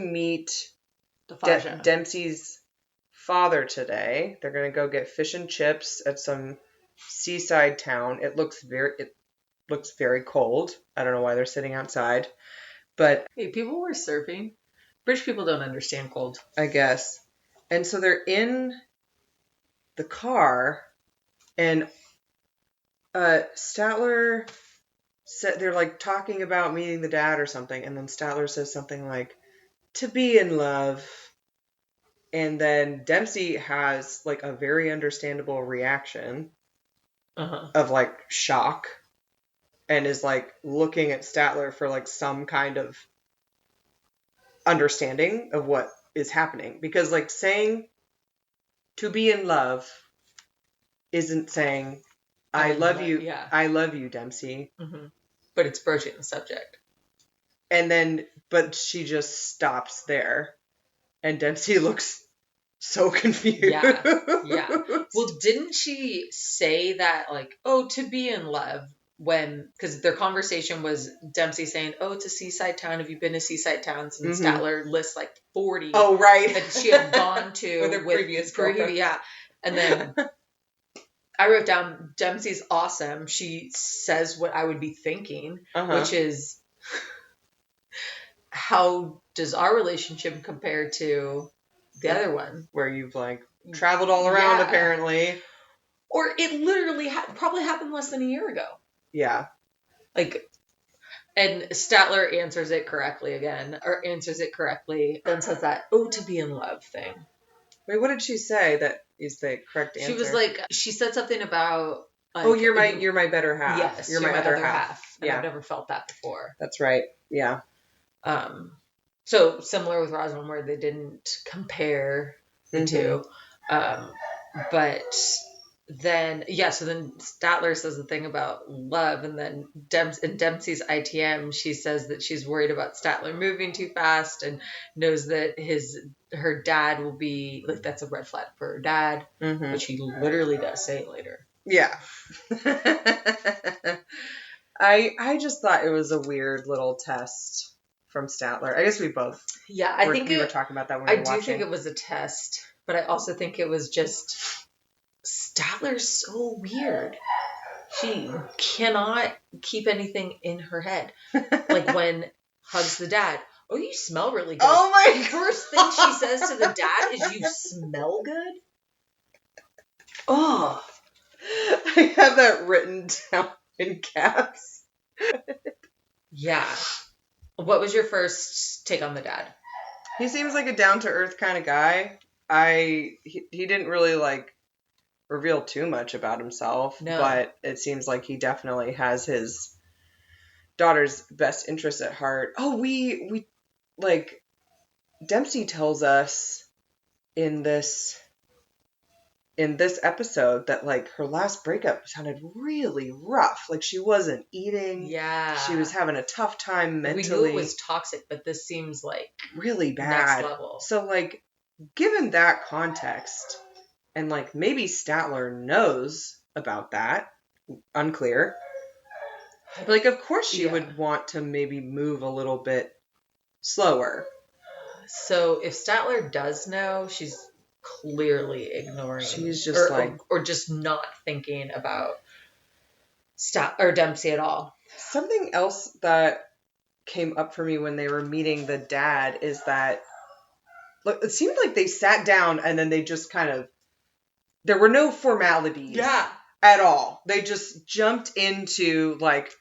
meet Dempsey's father today. They're going to go get fish and chips at some seaside town. It looks very cold. I don't know why they're sitting outside, but hey, people were surfing. British people don't understand cold, I guess. And so they're in the car, and Statler said, they're like talking about meeting the dad or something, and then Statler says something like, to be in love. And then Dempsey has like a very understandable reaction of like shock and is like looking at Statler for like some kind of understanding of what is happening. Because like saying to be in love isn't saying I love you. Yeah. I love you, Dempsey. But it's broaching the subject. And then, but she just stops there. And Dempsey looks so confused. Yeah. Well, didn't she say that, like, oh, to be in love when, because their conversation was Dempsey saying, oh, it's a seaside town. Have you been to seaside towns? And Statler lists like 40. Oh, right. That she had gone to with her previous girlfriend. Yeah. And then I wrote down, Dempsey's awesome. She says what I would be thinking, which is, how does our relationship compare to the other one? Where you've like traveled all around, apparently. Or it literally probably happened less than a year ago. Yeah. Like, and Statler answers it correctly again, or answers it correctly, then says that, oh, to be in love thing. Wait, what did she say that is the correct answer? She was like, she said something about, like, oh, you're my better half. Yes, you're my other half. And I've never felt that before. That's right. Yeah. So similar with Razvan, where they didn't compare the two. But then, so then Statler says the thing about love, and then in Dempsey's ITM, she says that she's worried about Statler moving too fast and knows that her dad will be, like, that's a red flag for her dad, which he literally does say later. Yeah. I just thought it was a weird little test from Statler. I guess we both. Yeah, I think we were talking about that when we were watching. I do think it was a test, but I also think it was just Statler's so weird. She cannot keep anything in her head. Like when hugs the dad. Oh, you smell really good. Oh my God. The first thing she says to the dad is, you smell good? Oh. I have that written down in caps. Yeah. What was your first take on the dad? He seems like a down-to-earth kind of guy. He didn't really, like, reveal too much about himself. No. But it seems like he definitely has his daughter's best interests at heart. Oh, we like, Dempsey tells us in this episode that, like, her last breakup sounded really rough. Like, she wasn't eating. Yeah. She was having a tough time mentally. We knew it was toxic, but this seems like really bad. Next level. So, like, given that context, and, like, maybe Statler knows about that, unclear. But, like, of course she would want to maybe move a little bit slower. So, if Statler does know, she's clearly ignoring. She's just or just not thinking about Dempsey at all. Something else that came up for me when they were meeting the dad is that, look, it seemed like they sat down and then they just kind of, there were no formalities at all. They just jumped into, like,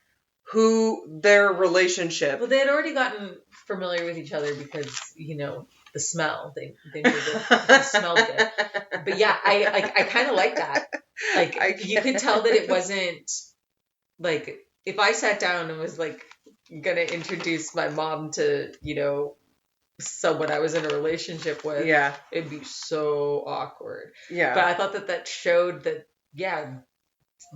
their relationship. Well, they had already gotten familiar with each other because, you know, the smell. They knew that it smelled good. But yeah, I kind of like that. Like, you could tell that it wasn't, like, if I sat down and was, like, going to introduce my mom to, you know, someone I was in a relationship with, it'd be so awkward. Yeah. But I thought that showed that,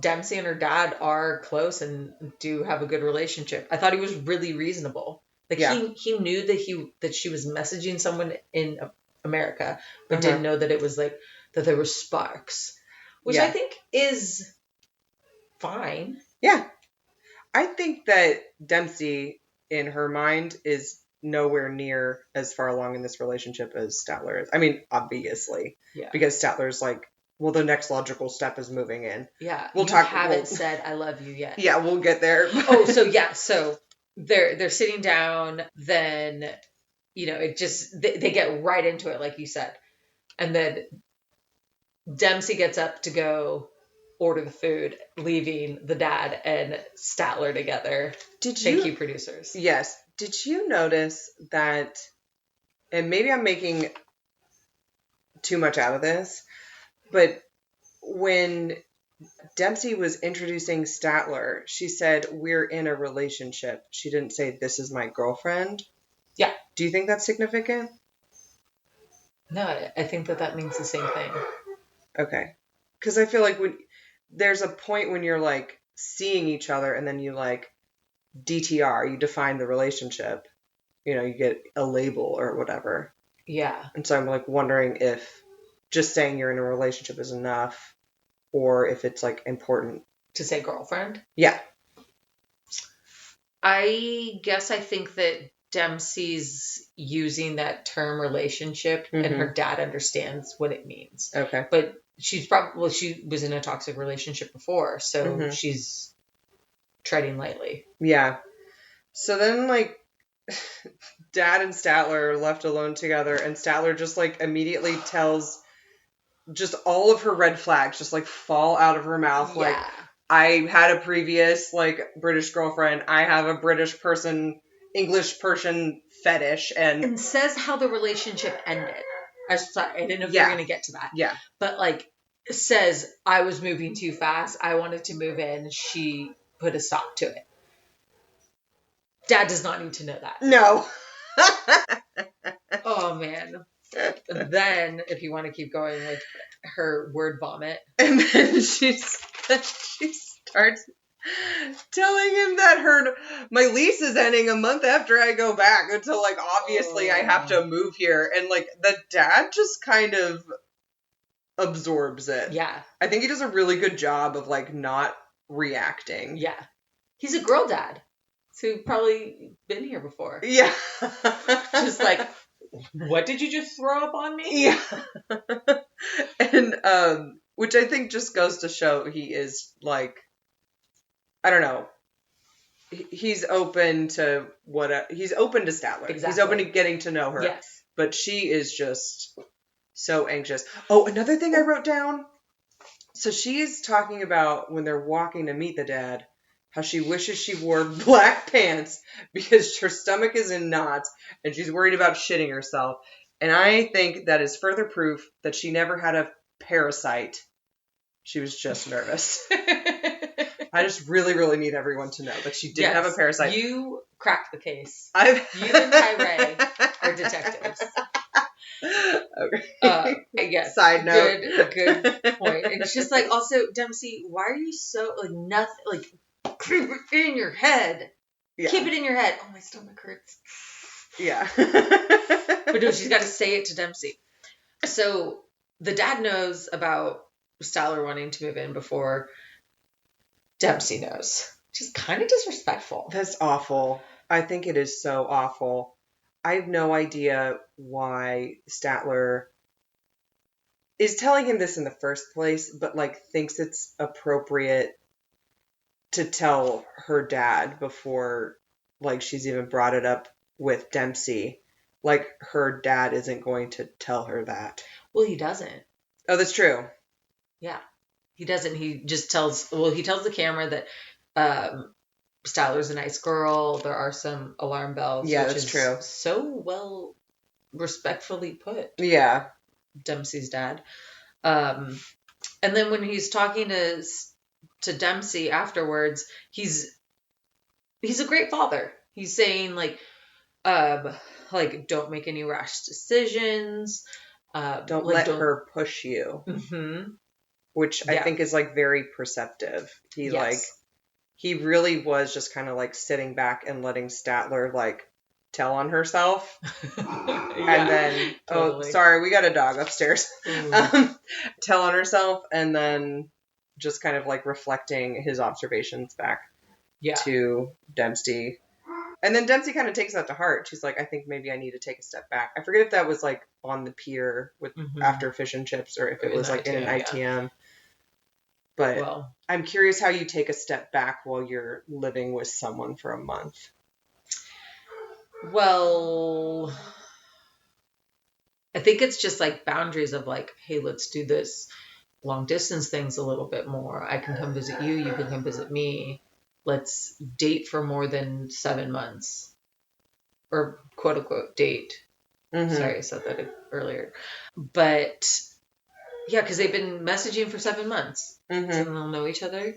Dempsey and her dad are close and do have a good relationship. I thought he was really reasonable. Like, he knew that she was messaging someone in America, but didn't know that it was, like, that there were sparks, which I think is fine. Yeah. I think that Dempsey, in her mind, is nowhere near as far along in this relationship as Statler is. I mean, obviously. Yeah. Because Statler's like, well, the next logical step is moving in. Yeah. We'll haven't said I love you yet. Yeah, we'll get there. So they're sitting down, then, you know, it just, they get right into it, like you said. And then Dempsey gets up to go order the food, leaving the dad and Statler together. Thank you, producers. Yes. Did you notice that, and maybe I'm making too much out of this, but when Dempsey was introducing Statler, she said, "We're in a relationship." She didn't say, "This is my girlfriend." Yeah. Do you think that's significant? No, I think that means the same thing. Okay. Because I feel like there's a point when you're like seeing each other and then you like DTR, you define the relationship. You get a label or whatever. Yeah. And so I'm like wondering if just saying you're in a relationship is enough or if it's like important. To say girlfriend? Yeah. I guess I think that Dempsey's using that term relationship and her dad understands what it means. Okay. But she was in a toxic relationship before, so she's treading lightly. Yeah. So then like Dad and Statler are left alone together and Statler just like immediately tells just all of her red flags just like fall out of her mouth. Yeah. Like, I had a previous like British girlfriend. I have a English person fetish, and says how the relationship ended. I'm sorry, I didn't know if you were going to get to that. Yeah. But like, says I was moving too fast. I wanted to move in. She put a stop to it. Dad does not need to know that. No. Oh man. Then, if you want to keep going with her word vomit, and then she starts telling him that my lease is ending a month after I go back, until like obviously I have to move here, and like the dad just kind of absorbs it. Yeah. I think he does a really good job of like not reacting. Yeah. He's a girl dad. So probably been here before. Yeah. Just like, what did you just throw up on me? Yeah. And which I think just goes to show he is like, I don't know. He's open to he's open to Statler. Exactly. He's open to getting to know her. Yes. But she is just so anxious. Oh, another thing I wrote down. So she's talking about when they're walking to meet the dad, how she wishes she wore black pants because her stomach is in knots and she's worried about shitting herself. And I think that is further proof that she never had a parasite. She was just nervous. I just really, really need everyone to know that she didn't have a parasite. You cracked the case. You and Tyray are detectives. Okay. Yes. Side note. Good point. And it's just like, also, Dempsey, why are you so like nothing like keep it in your head? Yeah. Keep it in your head. Oh, my stomach hurts. Yeah. But no, she's got to say it to Dempsey. So the dad knows about Statler wanting to move in before Dempsey knows. Which is kind of disrespectful. That's awful. I think it is so awful. I have no idea why Statler is telling him this in the first place, but like thinks it's appropriate to tell her dad before like she's even brought it up with Dempsey. Like her dad isn't going to tell her that. Well, he doesn't. Oh, that's true. Yeah. He doesn't. He just tells the camera that Statler's a nice girl. There are some alarm bells. Yeah, which that's is true. So well respectfully put. Yeah. Dempsey's dad. And then when he's talking to Dempsey afterwards, he's a great father. He's saying like don't make any rash decisions. Don't let her push you. Mm-hmm. Which I think is like very perceptive. He really was just kind of like sitting back and letting Statler like tell on herself. Yeah, and then, totally. Oh, sorry, we got a dog upstairs. Tell on herself and then just kind of like reflecting his observations back to Dempsey. And then Dempsey kind of takes that to heart. She's like, I think maybe I need to take a step back. I forget if that was like on the pier with after fish and chips or if it was like in an ITM. Yeah. But I'm curious how you take a step back while you're living with someone for a month. Well, I think it's just like boundaries of like, hey, let's do this long distance things a little bit more. I can come visit you. You can come visit me. Let's date for more than 7 months. Or quote unquote date. Mm-hmm. Sorry, I said that earlier. But yeah, because they've been messaging for 7 months. Mm-hmm. So they'll know each other.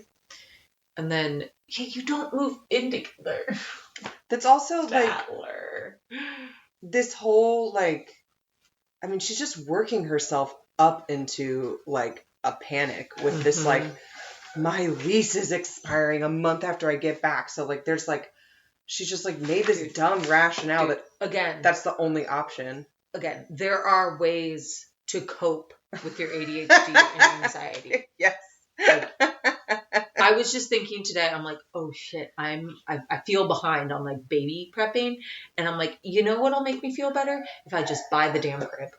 And then, yeah, you don't move in together. That's also Statler. This whole I mean, she's just working herself up into a panic with this my lease is expiring a month after I get back. So there's she's just made this dumb rationale that again, that's the only option. Again, there are ways to cope with your ADHD and anxiety. Yes. I was just thinking today, I'm like, oh shit, I feel behind on baby prepping, and I'm like, you know what'll make me feel better? If I just buy the damn crib.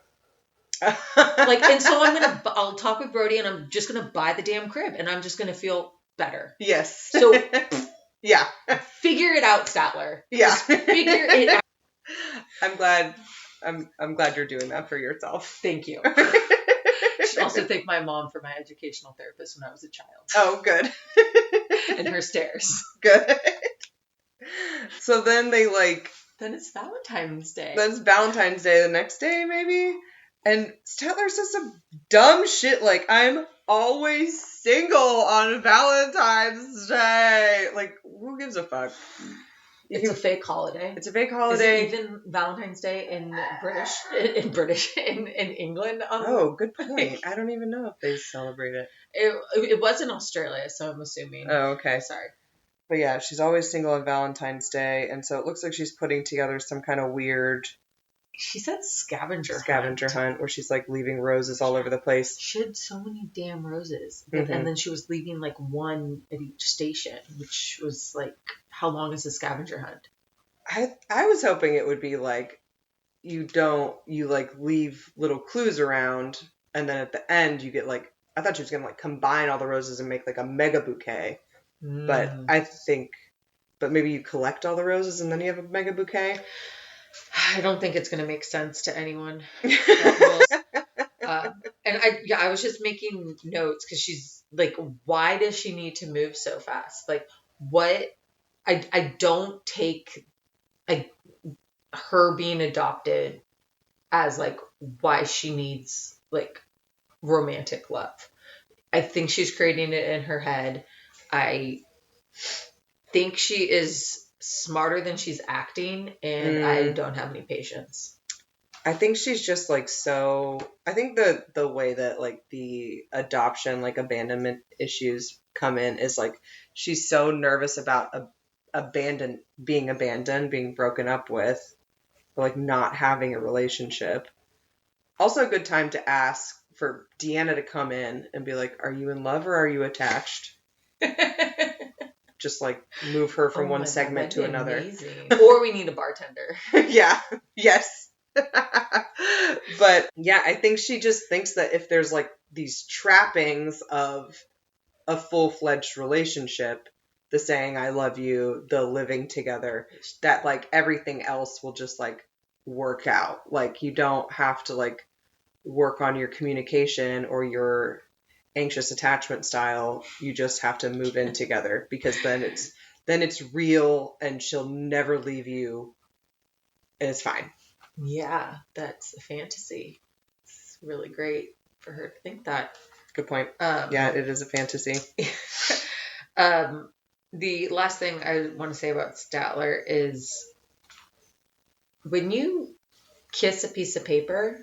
And so I'll talk with Brody, and I'm just gonna buy the damn crib, and I'm just gonna feel better. Yes. So yeah. Figure it out, Statler. Yeah. Just figure it out. I'm glad you're doing that for yourself. Thank you. I should also thank my mom for my educational therapist when I was a child. Oh, good. And her stares. Good. So then they Then it's Valentine's Day. Then it's Valentine's Day the next day, maybe? And Statler says some dumb shit I'm always single on Valentine's Day. Who gives a fuck? It's a fake holiday. It's a fake holiday. Is it even Valentine's Day in England? Oh, good point. I don't even know if they celebrate it. It was in Australia, so I'm assuming. Oh, okay. Sorry. But yeah, she's always single on Valentine's Day, and so it looks like she's putting together some kind of weird... She said scavenger hunt where she's leaving roses all over the place. She had so many damn roses. And then she was leaving one at each station, which was how long is a scavenger hunt? I was hoping it would be you leave little clues around, and then at the end you get I thought she was gonna combine all the roses and make a mega bouquet. But but maybe you collect all the roses and then you have a mega bouquet. I don't think it's going to make sense to anyone. And I was just making notes because she's why does she need to move so fast? What? I don't take her being adopted as why she needs romantic love. I think she's creating it in her head. I think she is smarter than she's acting, and I don't have any patience. I think she's just so... I think the way that the adoption abandonment issues come in is she's so nervous about being broken up with, or not having a relationship. Also a good time to ask for Deanna to come in and be are you in love or are you attached? Just move her from one segment to another. Amazing. Or we need a bartender. Yeah. Yes. But yeah, I think she just thinks that if there's these trappings of a full-fledged relationship, the saying I love you, the living together, that everything else will just work out. You don't have to work on your communication or your anxious attachment style. You just have to move in together, because then it's real and she'll never leave you and it's fine. Yeah, that's a fantasy. It's really great for her to think that. Good point. Yeah, it is a fantasy. The last thing I want to say about Statler is when you kiss a piece of paper,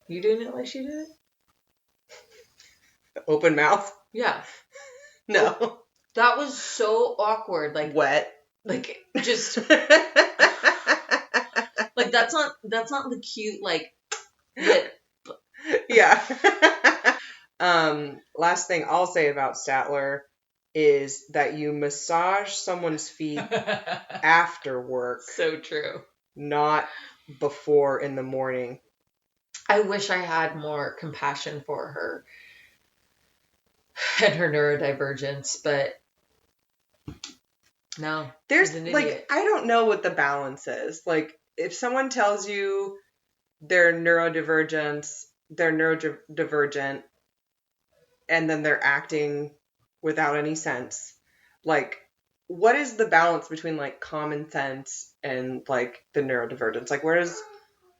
you doing it like she did it? Open mouth? Yeah. No. Oh, that was so awkward. Wet. Just that's not the cute lip. Yeah. Last thing I'll say about Statler is that you massage someone's feet after work. So true. Not before in the morning. I wish I had more compassion for her and her neurodivergence, but no. There's I don't know what the balance is. If someone tells you they're neurodivergent, and then they're acting without any sense, what is the balance between like common sense and like the neurodivergence? Like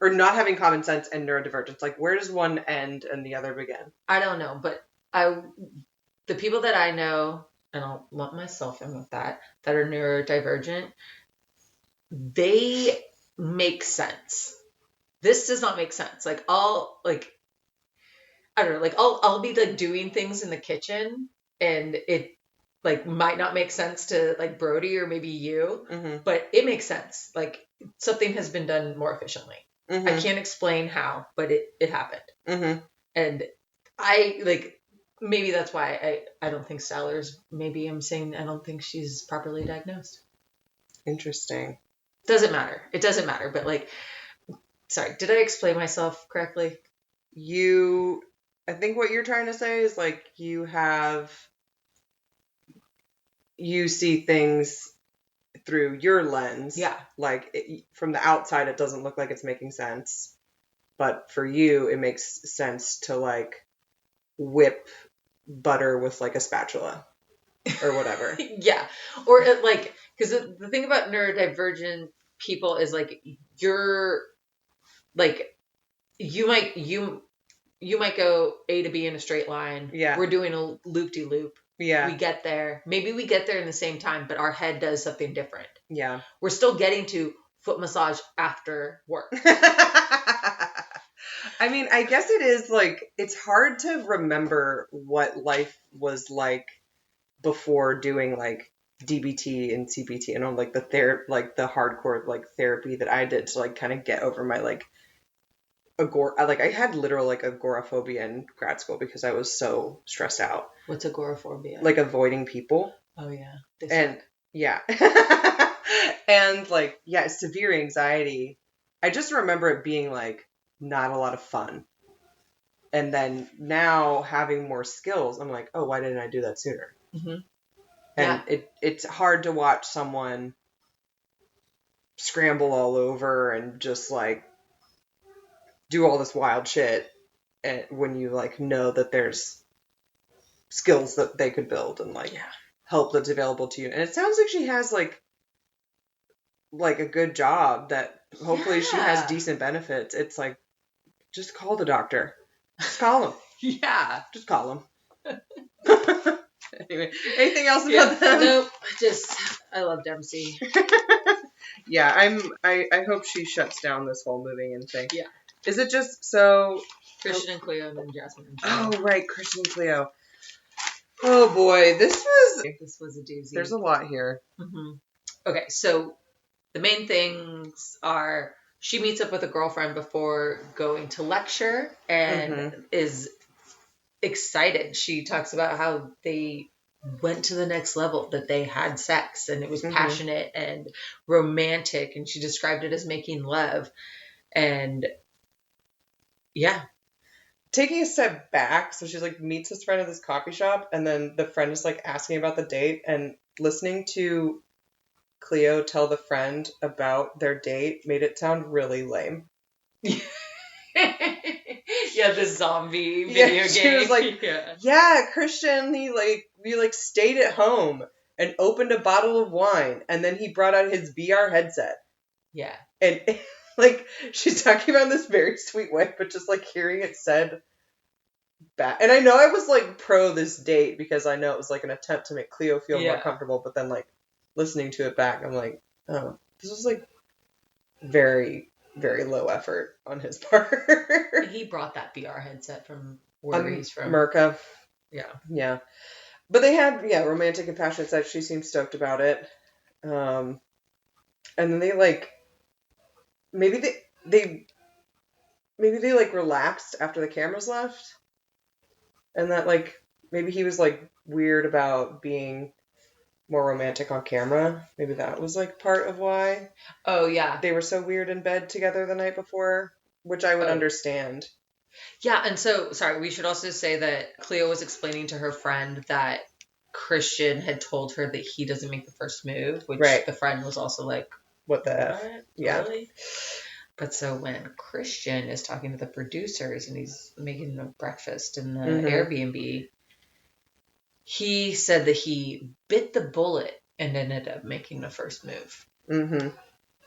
or not having common sense and neurodivergence, like where does one end and the other begin? I don't know, but the people that I know, and I'll lump myself in with that are neurodivergent, they make sense. This does not make sense. Like I don't know, like I'll be like doing things in the kitchen and it like might not make sense to like Brody or maybe you, but it makes sense. Like something has been done more efficiently. I can't explain how, but it happened. And I like, maybe that's why I don't think Statler's, maybe I'm saying I don't think she's properly diagnosed. Interesting. Doesn't matter. It doesn't matter. But like, sorry, did I explain myself correctly? I think what you're trying to say is like you see things through your lens. Yeah. Like from the outside, it doesn't look like it's making sense. But for you, it makes sense to like whip butter with like a spatula or whatever. Yeah. Or like, because the thing about neurodivergent people is like, you're like, you might go A to B in a straight line. Yeah. We're doing a loop-de-loop. Yeah. We get there. Maybe we get there in the same time, but our head does something different. Yeah. We're still getting to foot massage after work. I mean, I guess it is like, it's hard to remember what life was like before doing like DBT and CBT and all like the hardcore like therapy that I did to like kind of get over my like I had literal like agoraphobia in grad school because I was so stressed out. What's agoraphobia? Like avoiding people. Oh yeah. And yeah. And like, yeah, severe anxiety. I just remember it being like not a lot of fun. And then now having more skills, I'm like, oh, why didn't I do that sooner? And it's hard to watch someone scramble all over and just like do all this wild shit when you like know that there's skills that they could build and like help that's available to you. And it sounds like she has like a good job that hopefully she has decent benefits. It's like, just call the doctor. Just call him. Yeah. Just call him. Anyway, anything else about them? Nope. I love Dempsey. Yeah, I hope she shuts down this whole moving in thing. Yeah. Is it just so... Christian and Cleo and then Jasmine and Cleo. Oh, right, Christian and Cleo. Oh, boy, this was a doozy. There's a lot here. Okay, so the main things are she meets up with a girlfriend before going to lecture and is excited. She talks about how they went to the next level, that they had sex and it was passionate and romantic, and she described it as making love. And yeah. Taking a step back, so she's like meets this friend at this coffee shop, and then the friend is like asking about the date, and listening to Cleo tell the friend about their date made it sound really lame. Yeah, the zombie video game. She was like, yeah, Christian, we like stayed at home and opened a bottle of wine, and then he brought out his VR headset. Yeah. And like, she's talking about in this very sweet way, but just like hearing it said back. And I know I was like pro this date because I know it was like an attempt to make Cleo feel more comfortable, but then like listening to it back, I'm like, oh, this was like very, very low effort on his part. He brought that VR headset from wherever he's from. Merca. Yeah. Yeah. But they had, romantic and passionate sex. She seemed stoked about it. And then they like, maybe they like relaxed after the cameras left. And that like, maybe he was like weird about being more romantic on camera. Maybe that was like part of why. Oh yeah. They were so weird in bed together the night before, which I would understand. Yeah, and so, sorry, we should also say that Cleo was explaining to her friend that Christian had told her that he doesn't make the first move, which the friend was also like, what the F? Yeah. Really? But so when Christian is talking to the producers and he's making them breakfast in the Airbnb, he said that he bit the bullet and ended up making the first move. Mm-hmm.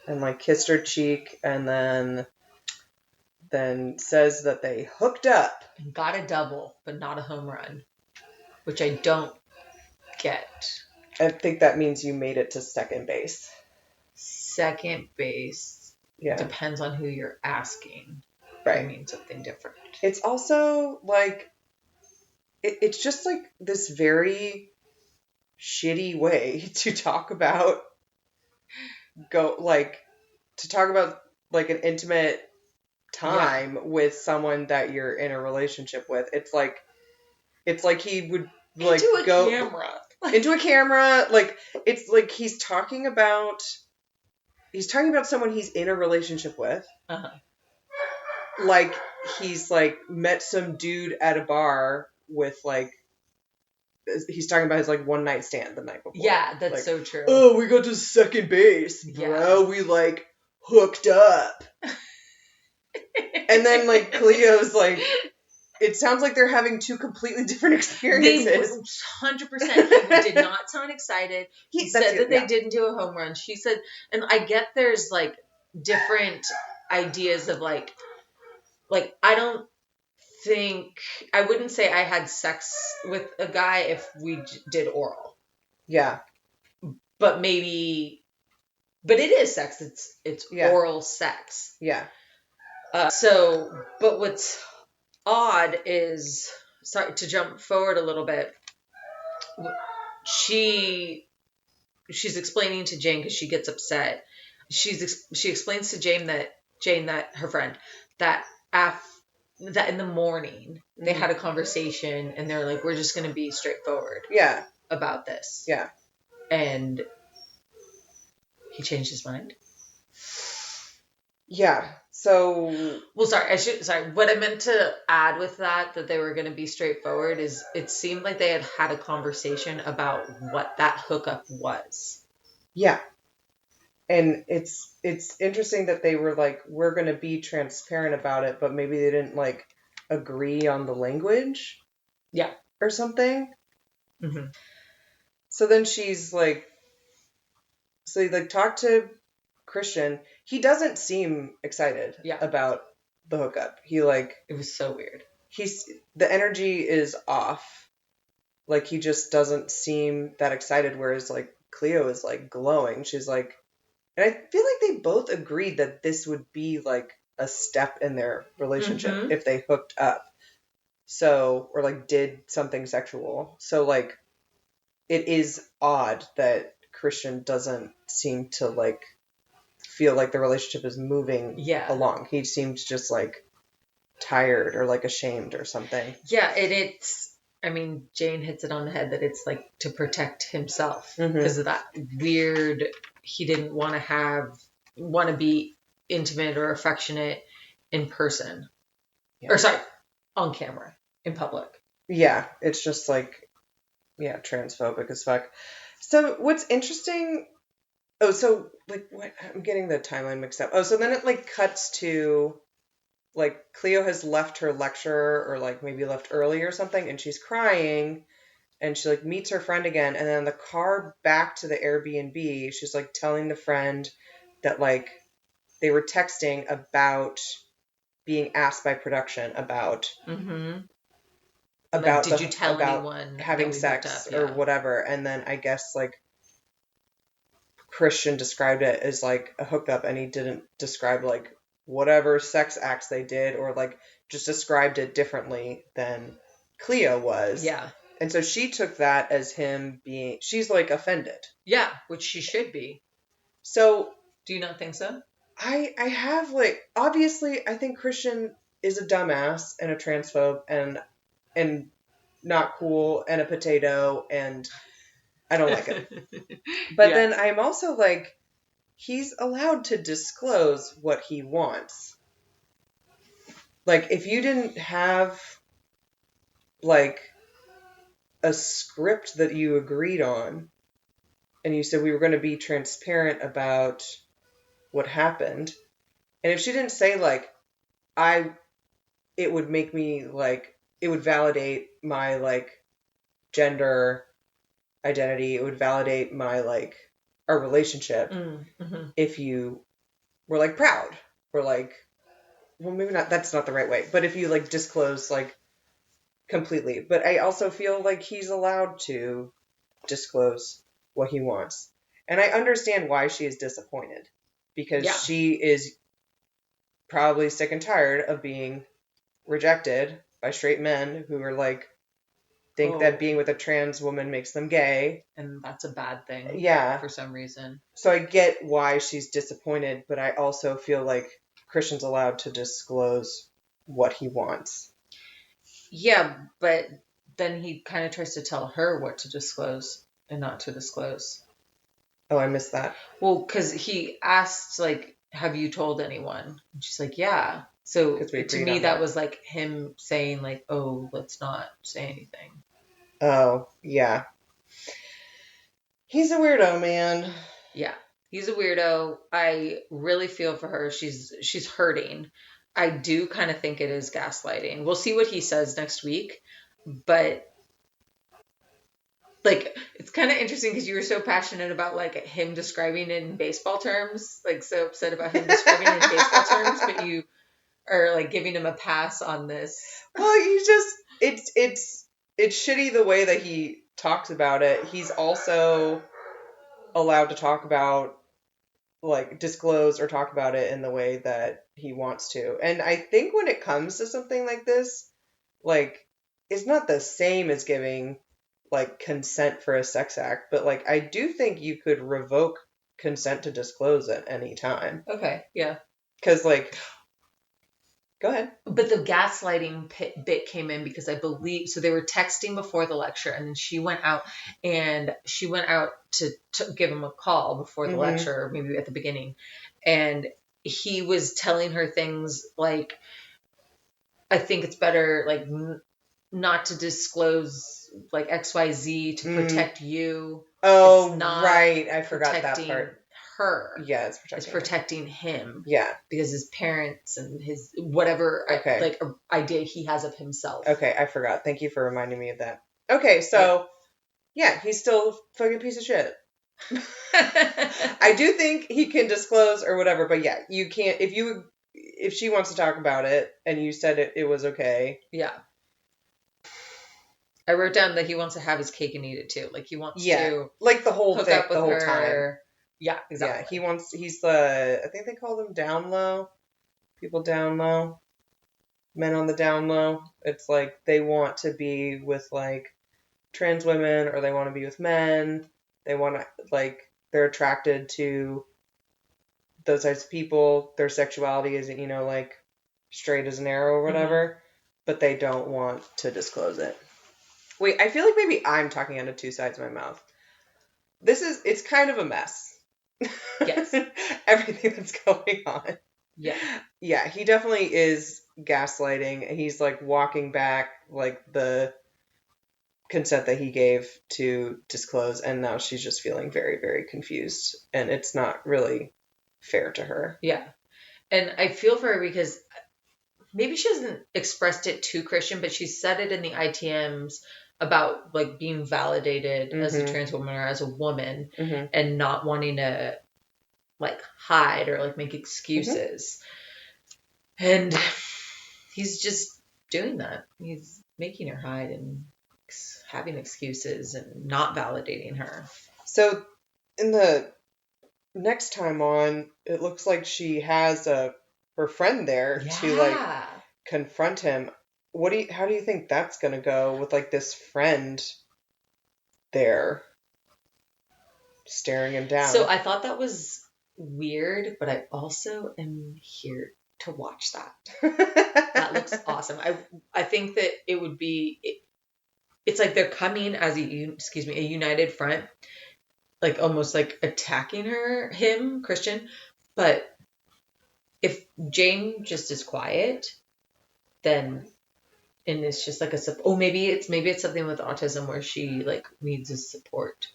And like kissed her cheek, and then says that they hooked up. And got a double, but not a home run, which I don't get. I think that means you made it to second base. Second base depends on who you're asking. Right. It means something different. It's also like, it's just like this very shitty way to talk about like an intimate time with someone that you're in a relationship with. It's like he would like into a camera. Like, it's like he's talking about someone he's in a relationship with. Uh-huh. Like, he's like met some dude at a bar with like, he's talking about his like one night stand the night before. Yeah, that's like, so true. Oh, we got to second base, bro. We like hooked up. And then like Cleo's like, it sounds like they're having two completely different experiences. 100%. He did not sound excited. He said that they didn't do a home run. She said, and I get there's like different ideas of like I wouldn't say I had sex with a guy if we did oral. Yeah. But it is sex. It's oral sex. Yeah. But what's odd is, sorry to jump forward a little bit, she's explaining to Jane, because she gets upset. She explains to Jane that her friend, that in the morning they had a conversation and they're like, we're just going to be straightforward about this. Yeah. And he changed his mind. Yeah. So, well, sorry. What I meant to add with that they were going to be straightforward, is it seemed like they had a conversation about what that hookup was. Yeah. And it's interesting that they were like, we're going to be transparent about it, but maybe they didn't like agree on the language. Yeah. Or something. Mm-hmm. So then she's like, so they like talk to Christian. He doesn't seem excited about the hookup. He like, it was so weird. The energy is off. Like, he just doesn't seem that excited, whereas like Cleo is like glowing. She's like, and I feel like they both agreed that this would be like a step in their relationship if they hooked up. So, or like did something sexual. So like, it is odd that Christian doesn't seem to like feel like the relationship is moving along. He seems just like tired or like ashamed or something. Yeah, I mean, Jane hits it on the head that it's like to protect himself because of that weird, he didn't want to be intimate or affectionate in person. Yeah. Or sorry, on camera, in public. Yeah, it's just like, transphobic as fuck. So what's interesting, I'm getting the timeline mixed up. So then it like cuts to like Cleo has left her lecture, or like maybe left early or something, and she's crying, and she like meets her friend again, and then the car back to the Airbnb, she's like telling the friend that like they were texting about being asked by production about like, did you tell anyone having sex or whatever, and then I guess like Christian described it as like a hookup, and he didn't describe like whatever sex acts they did, or like just described it differently than Cleo was. Yeah. And so she took that as him she's like offended. Yeah, which she should be. So, do you not think so? I have like, obviously I think Christian is a dumbass and a transphobe and not cool and a potato, and I don't like him. But then I'm also like, he's allowed to disclose what he wants. Like, if you didn't have like a script that you agreed on, and you said we were going to be transparent about what happened, and if she didn't say like, it would make me like, it would validate my like gender identity. It would validate my, like, our relationship Mm-hmm. if you were, like, proud. Or, like, well, maybe not, that's not the right way. But if you, like, disclose, like, completely. But I also feel like he's allowed to disclose what he wants. And I understand why she is disappointed. Because Yeah. she is probably sick and tired of being rejected by straight men who are like, think that being with a trans woman makes them gay. And that's a bad thing. Yeah. For some reason. So I get why she's disappointed, but I also feel like Christian's allowed to disclose what he wants. Yeah, but then he kind of tries to tell her what to disclose and not to disclose. Oh, I missed that. Well, because he asked, like, have you told anyone? And she's like, yeah. So to me, that was like him saying, like, oh, let's not say anything. Oh, yeah. He's a weirdo, man. Yeah, he's a weirdo. I really feel for her. She's hurting. I do kind of think it is gaslighting. We'll see what he says next week, but like, it's kind of interesting because you were so passionate about, like, him describing it in baseball terms, like, so upset about him describing it in baseball terms, but you are, like, giving him a pass on this. Well, you just, it's shitty the way that he talks about it. He's also allowed to talk about, like, disclose or talk about it in the way that he wants to. And I think when it comes to something like this, like, it's not the same as giving, like, consent for a sex act, but, like, I do think you could revoke consent to disclose at any time. Okay, yeah. Because, like, go ahead. But the gaslighting bit came in because I believe, so they were texting before the lecture, and then she went out to give him a call before the lecture, maybe at the beginning. And he was telling her things like, I think it's better, like, not to disclose, like, XYZ to protect you. Oh, it's not right. I forgot that part. Her. Yeah, it's protecting him. Yeah. Because his parents and his whatever idea he has of himself. Okay, I forgot. Thank you for reminding me of that. Okay, so yeah, he's still a fucking piece of shit. I do think he can disclose or whatever, but yeah, you can't if she wants to talk about it and you said it was okay. Yeah. I wrote down that he wants to have his cake and eat it too. Like, he wants to, like, the whole hook thing, up with the whole her. time. Yeah, exactly. Yeah, he's the, I think they call them down low. People down low. Men on the down low. It's like they want to be with, like, trans women, or they want to be with men. They want to, like, they're attracted to those types of people. Their sexuality isn't, like, straight as an arrow or whatever, but they don't want to disclose it. Wait, I feel like maybe I'm talking out of two sides of my mouth. It's kind of a mess. Yes. Everything that's going on. Yeah. Yeah, he definitely is gaslighting. He's, like, walking back, like, the consent that he gave to disclose, and now she's just feeling very, very confused, and it's not really fair to her. Yeah. And I feel for her because maybe she hasn't expressed it to Christian, but she said it in the ITMs about, like, being validated as a trans woman or as a woman, and not wanting to, like, hide or, like, make excuses. And he's just doing that. He's making her hide and having excuses and not validating her. So in the next time on, it looks like she has her friend there to, like, confront him. How do you think that's gonna go with, like, this friend there staring him down? So I thought that was weird, but I also am here to watch that. That looks awesome. I think that it would be, it's like they're coming as a united front, like, almost like attacking Christian. But if Jane just is quiet, then, and it's just like maybe it's something with autism where she, like, needs a support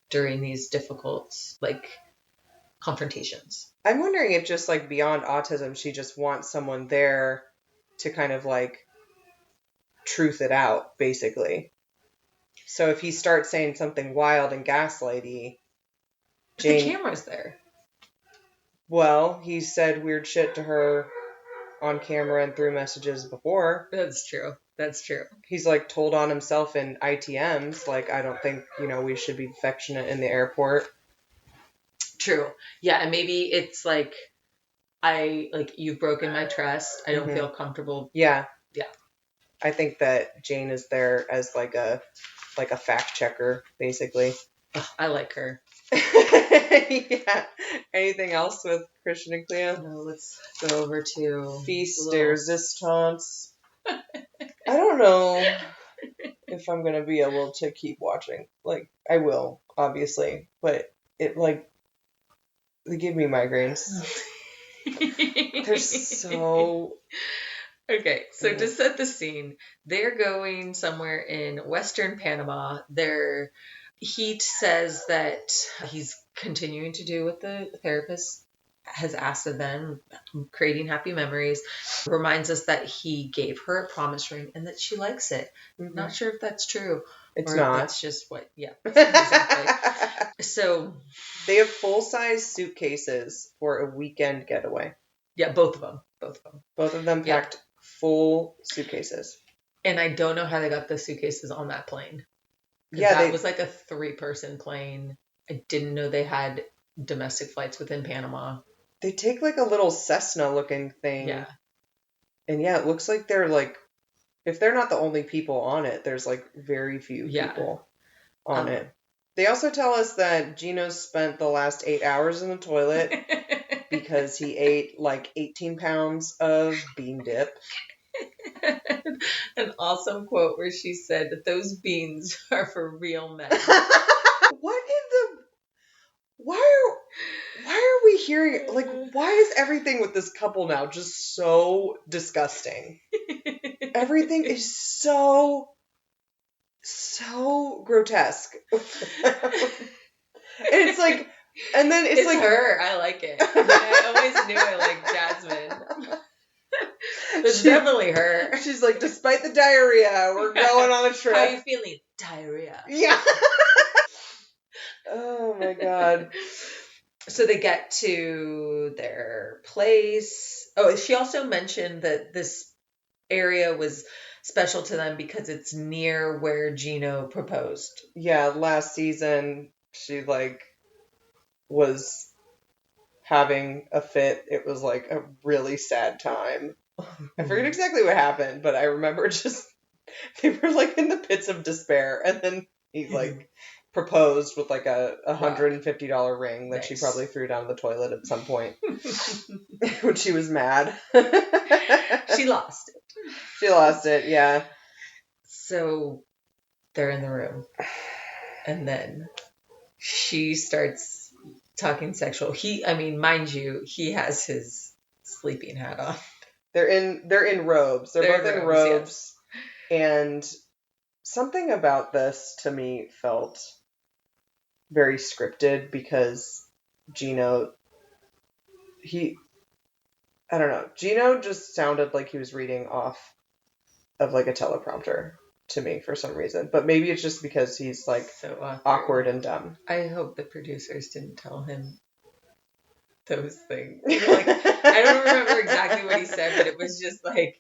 during these difficult, like, confrontations. I'm wondering if just, like, beyond autism, she just wants someone there to kind of, like, truth it out, basically. So if he starts saying something wild and gaslighty, The camera's there. Well, he said weird shit to her on camera and through messages before. That's true. He's like told on himself in ITMs, like, I don't think, we should be affectionate in the airport. True. Yeah, and maybe it's like, you've broken my trust. I don't feel comfortable. Yeah. Yeah. I think that Jane is there as like a fact checker, basically. Ugh, I like her. Yeah. Anything else with Christian and Cleo? No, let's go over to Feast de Resistance. I don't know if I'm going to be able to keep watching. Like, I will, obviously. But it, they give me migraines. They're so... Okay, so to set the scene, they're going somewhere in Western Panama. He says that he's continuing to do what the therapist has asked of them, creating happy memories. Reminds us that he gave her a promise ring and that she likes it. Mm-hmm. Not sure if that's true. It's not. That's just what, exactly. So they have full-size suitcases for a weekend getaway. Yeah, both of them. Both of them packed full suitcases. And I don't know how they got the suitcases on that plane. Yeah, that was like a 3-person plane. I didn't know they had domestic flights within Panama. They take like a little Cessna-looking thing. Yeah. And yeah, it looks like they're like, if they're not the only people on it, there's like very few people on it. They also tell us that Gino spent the last 8 hours in the toilet because he ate like 18 pounds of bean dip. An awesome quote where she said that those beans are for real men. Why are we hearing, like, why is everything with this couple now just so disgusting? Everything is so grotesque. And it's like, and then it's like her. I like it. I always knew I liked Jasmine. It's definitely her. She's like, despite the diarrhea, we're going on a trip. How are you feeling? Diarrhea. Yeah. Oh my God. So they get to their place. Oh, she also mentioned that this area was special to them because it's near where Gino proposed. Yeah, last season she was having a fit. It was like a really sad time. I forget exactly what happened, but I remember they were like in the pits of despair, and then he proposed with like a $150 ring that she probably threw down the toilet at some point when she was mad. She lost it. She lost it, yeah. So they're in the room, and then she starts talking sexual. Mind you, he has his sleeping hat on. They're in robes. They're both in robes. Yes. And something about this to me felt very scripted because Gino just sounded like he was reading off of like a teleprompter to me for some reason. But maybe it's just because he's like so awkward and dumb. I hope the producers didn't tell him those things. I don't remember exactly what he said, but it was just like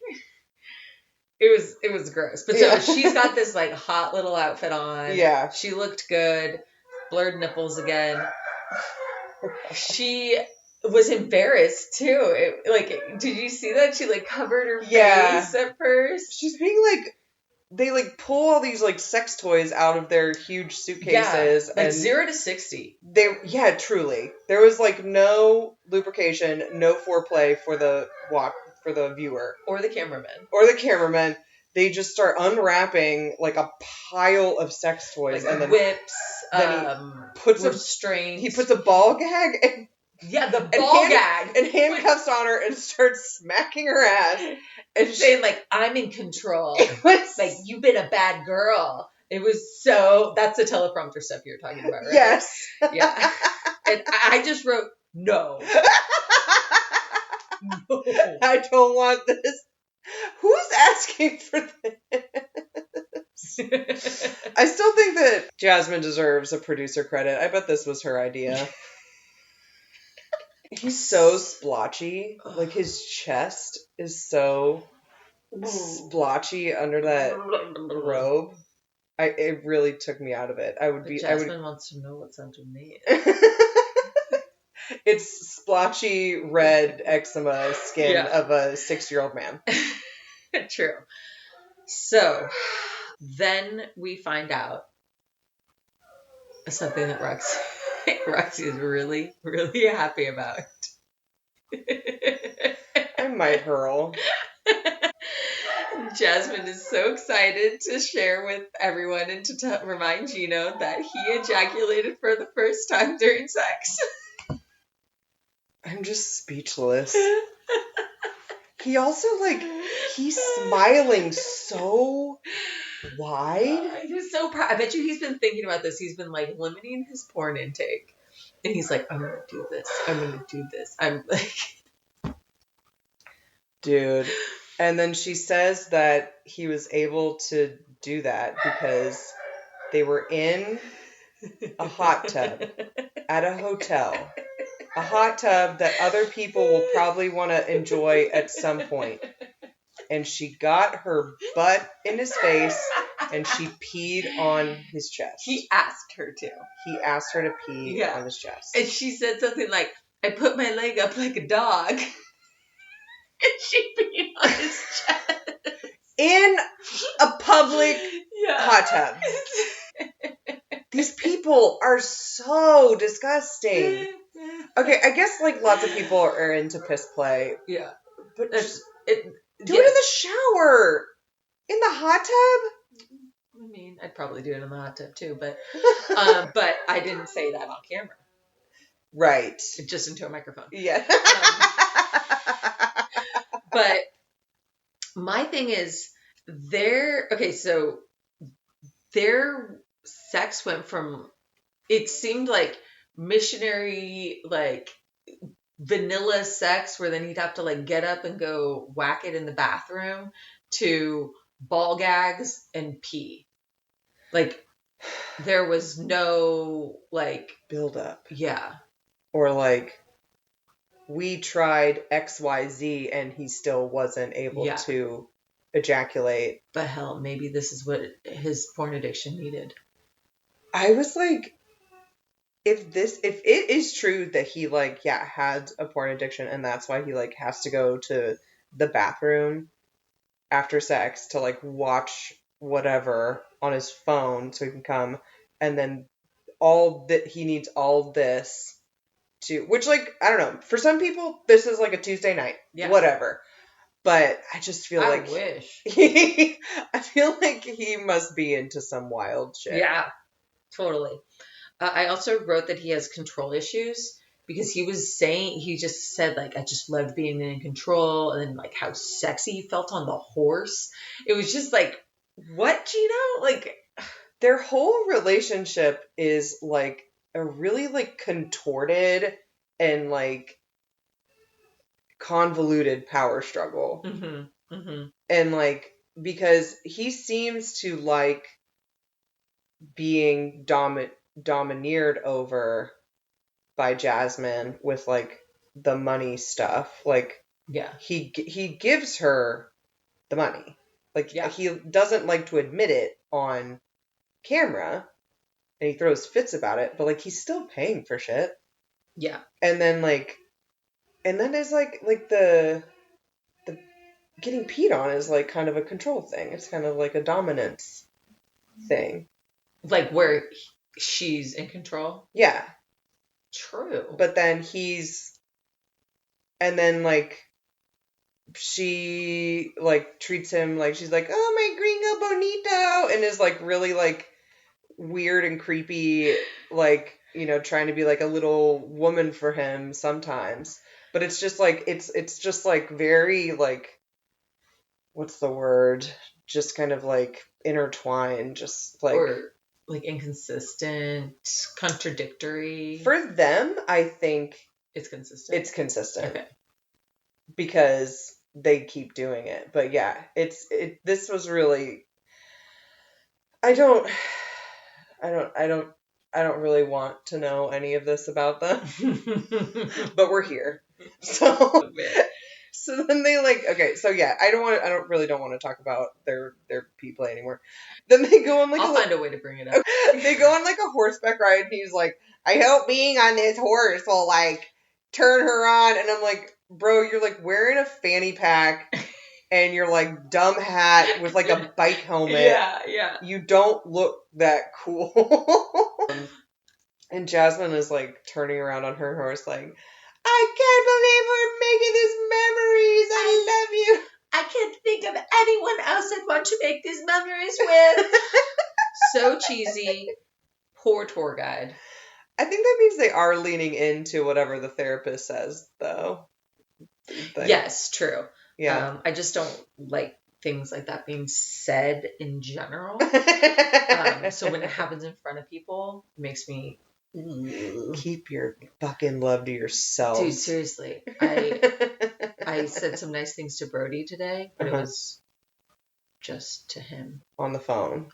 it was gross. But so she's got this like hot little outfit on. Yeah. She looked good. Blurred nipples again. She was embarrassed too. Did you see that? She covered her face at first. She's being they pull all these sex toys out of their huge suitcases. Yeah, 0 to 60. Truly. There was no lubrication, no foreplay for the viewer. Or the cameraman. They just start unwrapping a pile of sex toys and then whips. Then he puts restraints. He puts a ball gag and the ball gag and handcuffs on her and starts smacking her ass and saying I'm in control. You've been a bad girl. It was so. That's the teleprompter stuff you're talking about, right? Yes. Yeah. And I just wrote no. No. I don't want this. Who's asking for this? Yes. I still think that Jasmine deserves a producer credit. I bet this was her idea. He's so splotchy. Like, his chest is so splotchy under that robe. It really took me out of it. Jasmine wants to know what's underneath. It's splotchy red eczema skin of a 6-year-old man. True. So then we find out something that Roxy is really, really happy about. I might hurl. Jasmine is so excited to share with everyone and to remind Gino that he ejaculated for the first time during sex. I'm just speechless. He also, he's smiling so wide. He's so proud. I bet you he's been thinking about this. He's been, limiting his porn intake. And he's like, I'm going to do this. I'm going to do this. I'm like... Dude. And then she says that he was able to do that because they were in a hot tub at a hotel. A hot tub that other people will probably want to enjoy at some point. And she got her butt in his face and she peed on his chest. He asked her to. He asked her to pee on his chest. And she said something like, I put my leg up like a dog. And she peed on his chest. In a public hot tub. These people are so disgusting. Okay, I guess lots of people are into piss play. Yeah. But do it in the shower. In the hot tub? I mean, I'd probably do it in the hot tub too, but but I didn't say that on camera. Right. Just into a microphone. Yeah. But my thing is their sex went from, it seemed like missionary, vanilla sex where then he'd have to get up and go whack it in the bathroom, to ball gags and pee. There was no build up. Yeah. Or we tried XYZ and he still wasn't able to ejaculate. But hell, maybe this is what his porn addiction needed. I was like, if it is true that he had a porn addiction and that's why he has to go to the bathroom after sex to watch whatever on his phone so he can come, and then he needs all this to, which I don't know, for some people this is a Tuesday night, whatever, but I just feel I wish. I feel like he must be into some wild shit. Yeah, totally. I also wrote that he has control issues because he just said I just loved being in control, and then how sexy he felt on the horse. It was just what, Gino? Their whole relationship is a really contorted and convoluted power struggle. Mm-hmm. Mm-hmm. And because he seems to being domineered over by Jasmine with the money stuff. He gives her the money. He doesn't like to admit it on camera, and he throws fits about it, but he's still paying for shit. Yeah. And then there's the getting peed on is kind of a control thing. It's kind of a dominance thing. Where she's in control? Yeah. True. But then she treats him she's oh, my gringo bonito, and is really weird and creepy, trying to be a little woman for him sometimes. But it's just it's just very what's the word? Just kind of intertwined, just or inconsistent, contradictory. For them, I think it's consistent. It's consistent. Okay. Because they keep doing it. But yeah, this was really, I don't really want to know any of this about them, but we're here. So, so then they like, okay, so yeah, I don't really want to talk about their pee play anymore. Then they go on like I'll find a way to bring it up. They go on like a horseback ride, and he's like, I hope being on this horse will like turn her on. And I'm like, bro, you're like wearing a fanny pack and your like dumb hat with like a bike helmet. Yeah. You don't look that cool. And Jasmine is like turning around on her horse like, I can't believe we're making these memories. I love you. I can't think of anyone else I'd want to make these memories with. So cheesy. Poor tour guide. I think that means they are leaning into whatever the therapist says, though. Yes, true. Yeah. I just don't like things like that being said in general. So when it happens in front of people, it makes me... Keep your fucking love to yourself. Dude, seriously. I said some nice things to Brody today, but it was just to him. On the phone.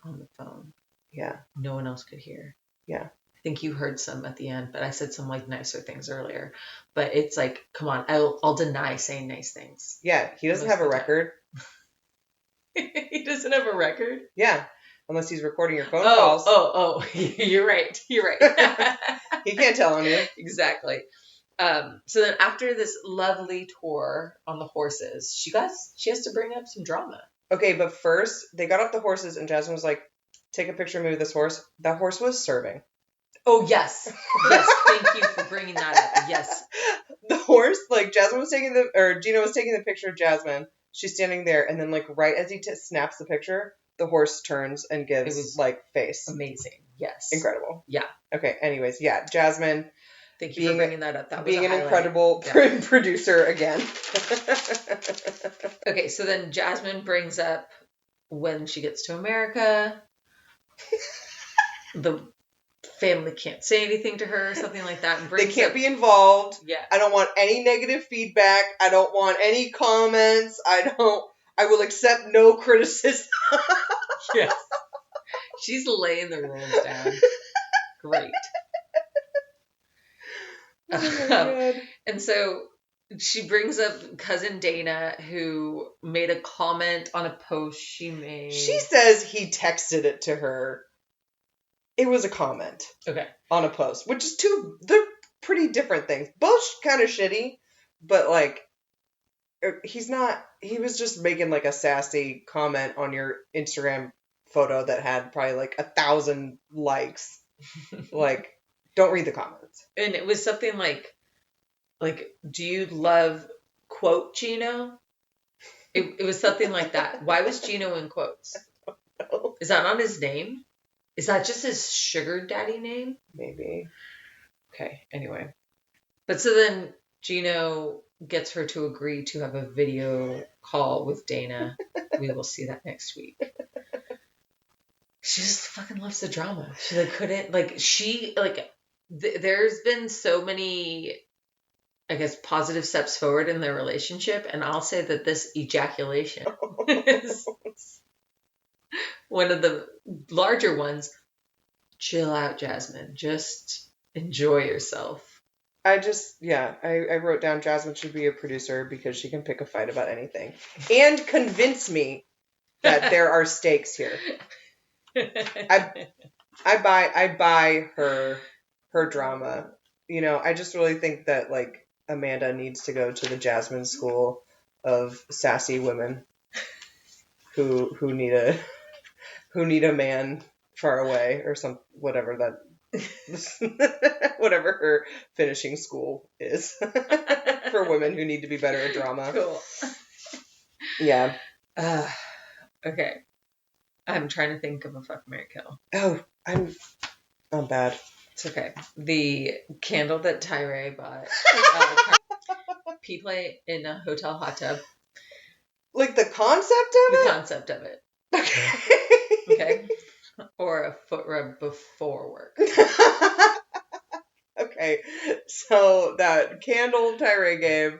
Yeah. No one else could hear. Yeah. I think you heard some at the end, but I said some like nicer things earlier. But it's like, come on, I'll deny saying nice things. Yeah, he doesn't have a record. He doesn't have a record? Yeah. Unless he's recording your phone calls. Oh, you're right. He can't tell on you. Exactly. So then after this lovely tour on the horses, she has to bring up some drama. Okay, but first, they got off the horses and Jasmine was like, take a picture of me with this horse. That horse was serving. Oh, yes. Yes, thank you for bringing that up. Yes. The horse, like, Gino was taking the picture of Jasmine. She's standing there, and then, like, right as he snaps the picture, the horse turns and gives, like, face. Amazing. Yes. Incredible. Yeah. Okay, anyways, yeah, Jasmine. Thank you for bringing that up. That was being an incredible producer again. Okay, so then Jasmine brings up when she gets to America, the family can't say anything to her, something like that. And they can't be involved. Yeah. I don't want any negative feedback. I don't want any comments. I will accept no criticism. Yes. She's laying the rules down. Great. Oh my God. And so she brings up cousin Dana, who made a comment on a post she made. She says he texted it to her. It was a comment. Okay. On a post, which is they're pretty different things. Both kind of shitty, but like, he was just making like a sassy comment on your Instagram photo that had probably like 1,000 likes. Like, don't read the comments. And it was something like, do you love quote Gino? It was something like that. Why was Gino in quotes? I don't know. Is that not his name? Is that just his sugar daddy name? Maybe. Okay, anyway. But so then Gino gets her to agree to have a video call with Dana. We will see that next week. She just fucking loves the drama. She there's been so many, I guess, positive steps forward in their relationship, and I'll say that this ejaculation is one of the larger ones. Chill out, Jasmine. Just enjoy yourself. I wrote down Jasmine should be a producer because she can pick a fight about anything and convince me that there are stakes here. I buy her drama. You know, I just really think that like Amanda needs to go to the Jasmine school of sassy women who need a man far away or whatever her finishing school is for women who need to be better at drama. Cool. Yeah. Okay. I'm trying to think of a fuck, marry, kill. Oh, I'm bad. It's okay. The candle that Tyray bought. Pee play in a hotel hot tub. Like the concept of it? The concept of it. Okay. Okay. Or a foot rub before work. Okay. So that candle Tyray gave,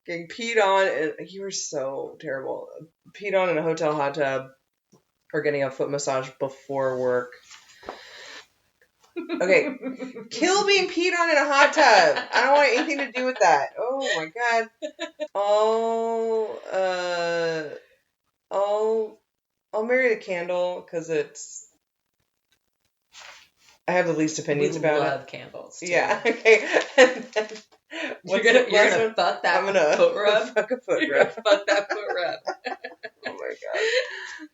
getting peed on, and you were so terrible. Peed on in a hotel hot tub. or getting a foot massage before work. Okay, kill being peed on in a hot tub. I don't want anything to do with that. Oh my god. I'll marry the candle because I have the least opinions about it. We love candles. Too. Yeah. Okay. And then, you're gonna fuck that foot rub. Fuck a foot You're rub. gonna fuck that foot rub. Oh my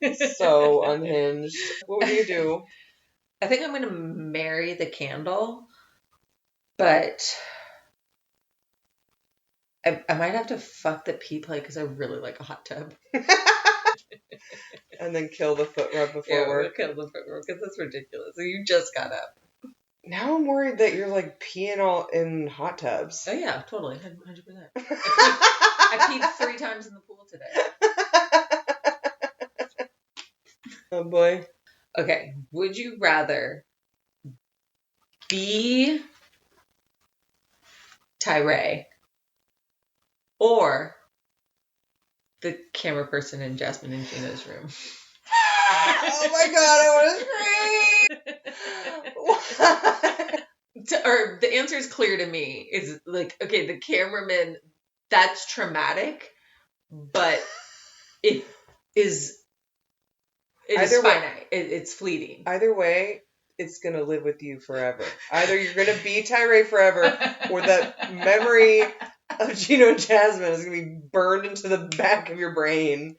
god. So unhinged. What would you do? I think I'm gonna marry the candle, but I might have to fuck the pee play because I really like a hot tub. And then kill the foot rub before work. Kill the foot rub because that's ridiculous. So you just got up. Now I'm worried that you're like peeing all in hot tubs. Oh yeah, totally, 100%. I peed 3 times in the pool today. Oh boy. Okay, would you rather be Tyray or the camera person in Jasmine and Gino's room? Oh my god, I want to scream! Or the answer is clear to me. Is like, okay, the cameraman, that's traumatic, but it is finite. It's fleeting. Either way, it's going to live with you forever. Either you're going to be Tyray forever, or that memory of Gino and Jasmine is going to be burned into the back of your brain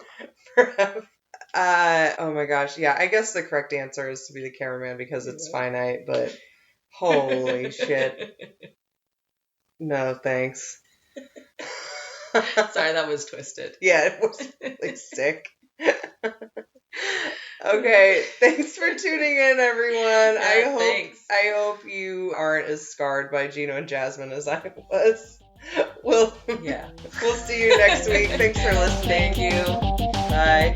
forever. Oh my gosh. Yeah, I guess the correct answer is to be the cameraman because it's finite, but holy shit. No, thanks. Sorry, that was twisted. Yeah, it was like sick. Okay, thanks for tuning in, everyone. Yeah, thanks. I hope you aren't as scarred by Gino and Jasmine as I was. We'll see you next week. Thanks for listening. Thank you. Bye.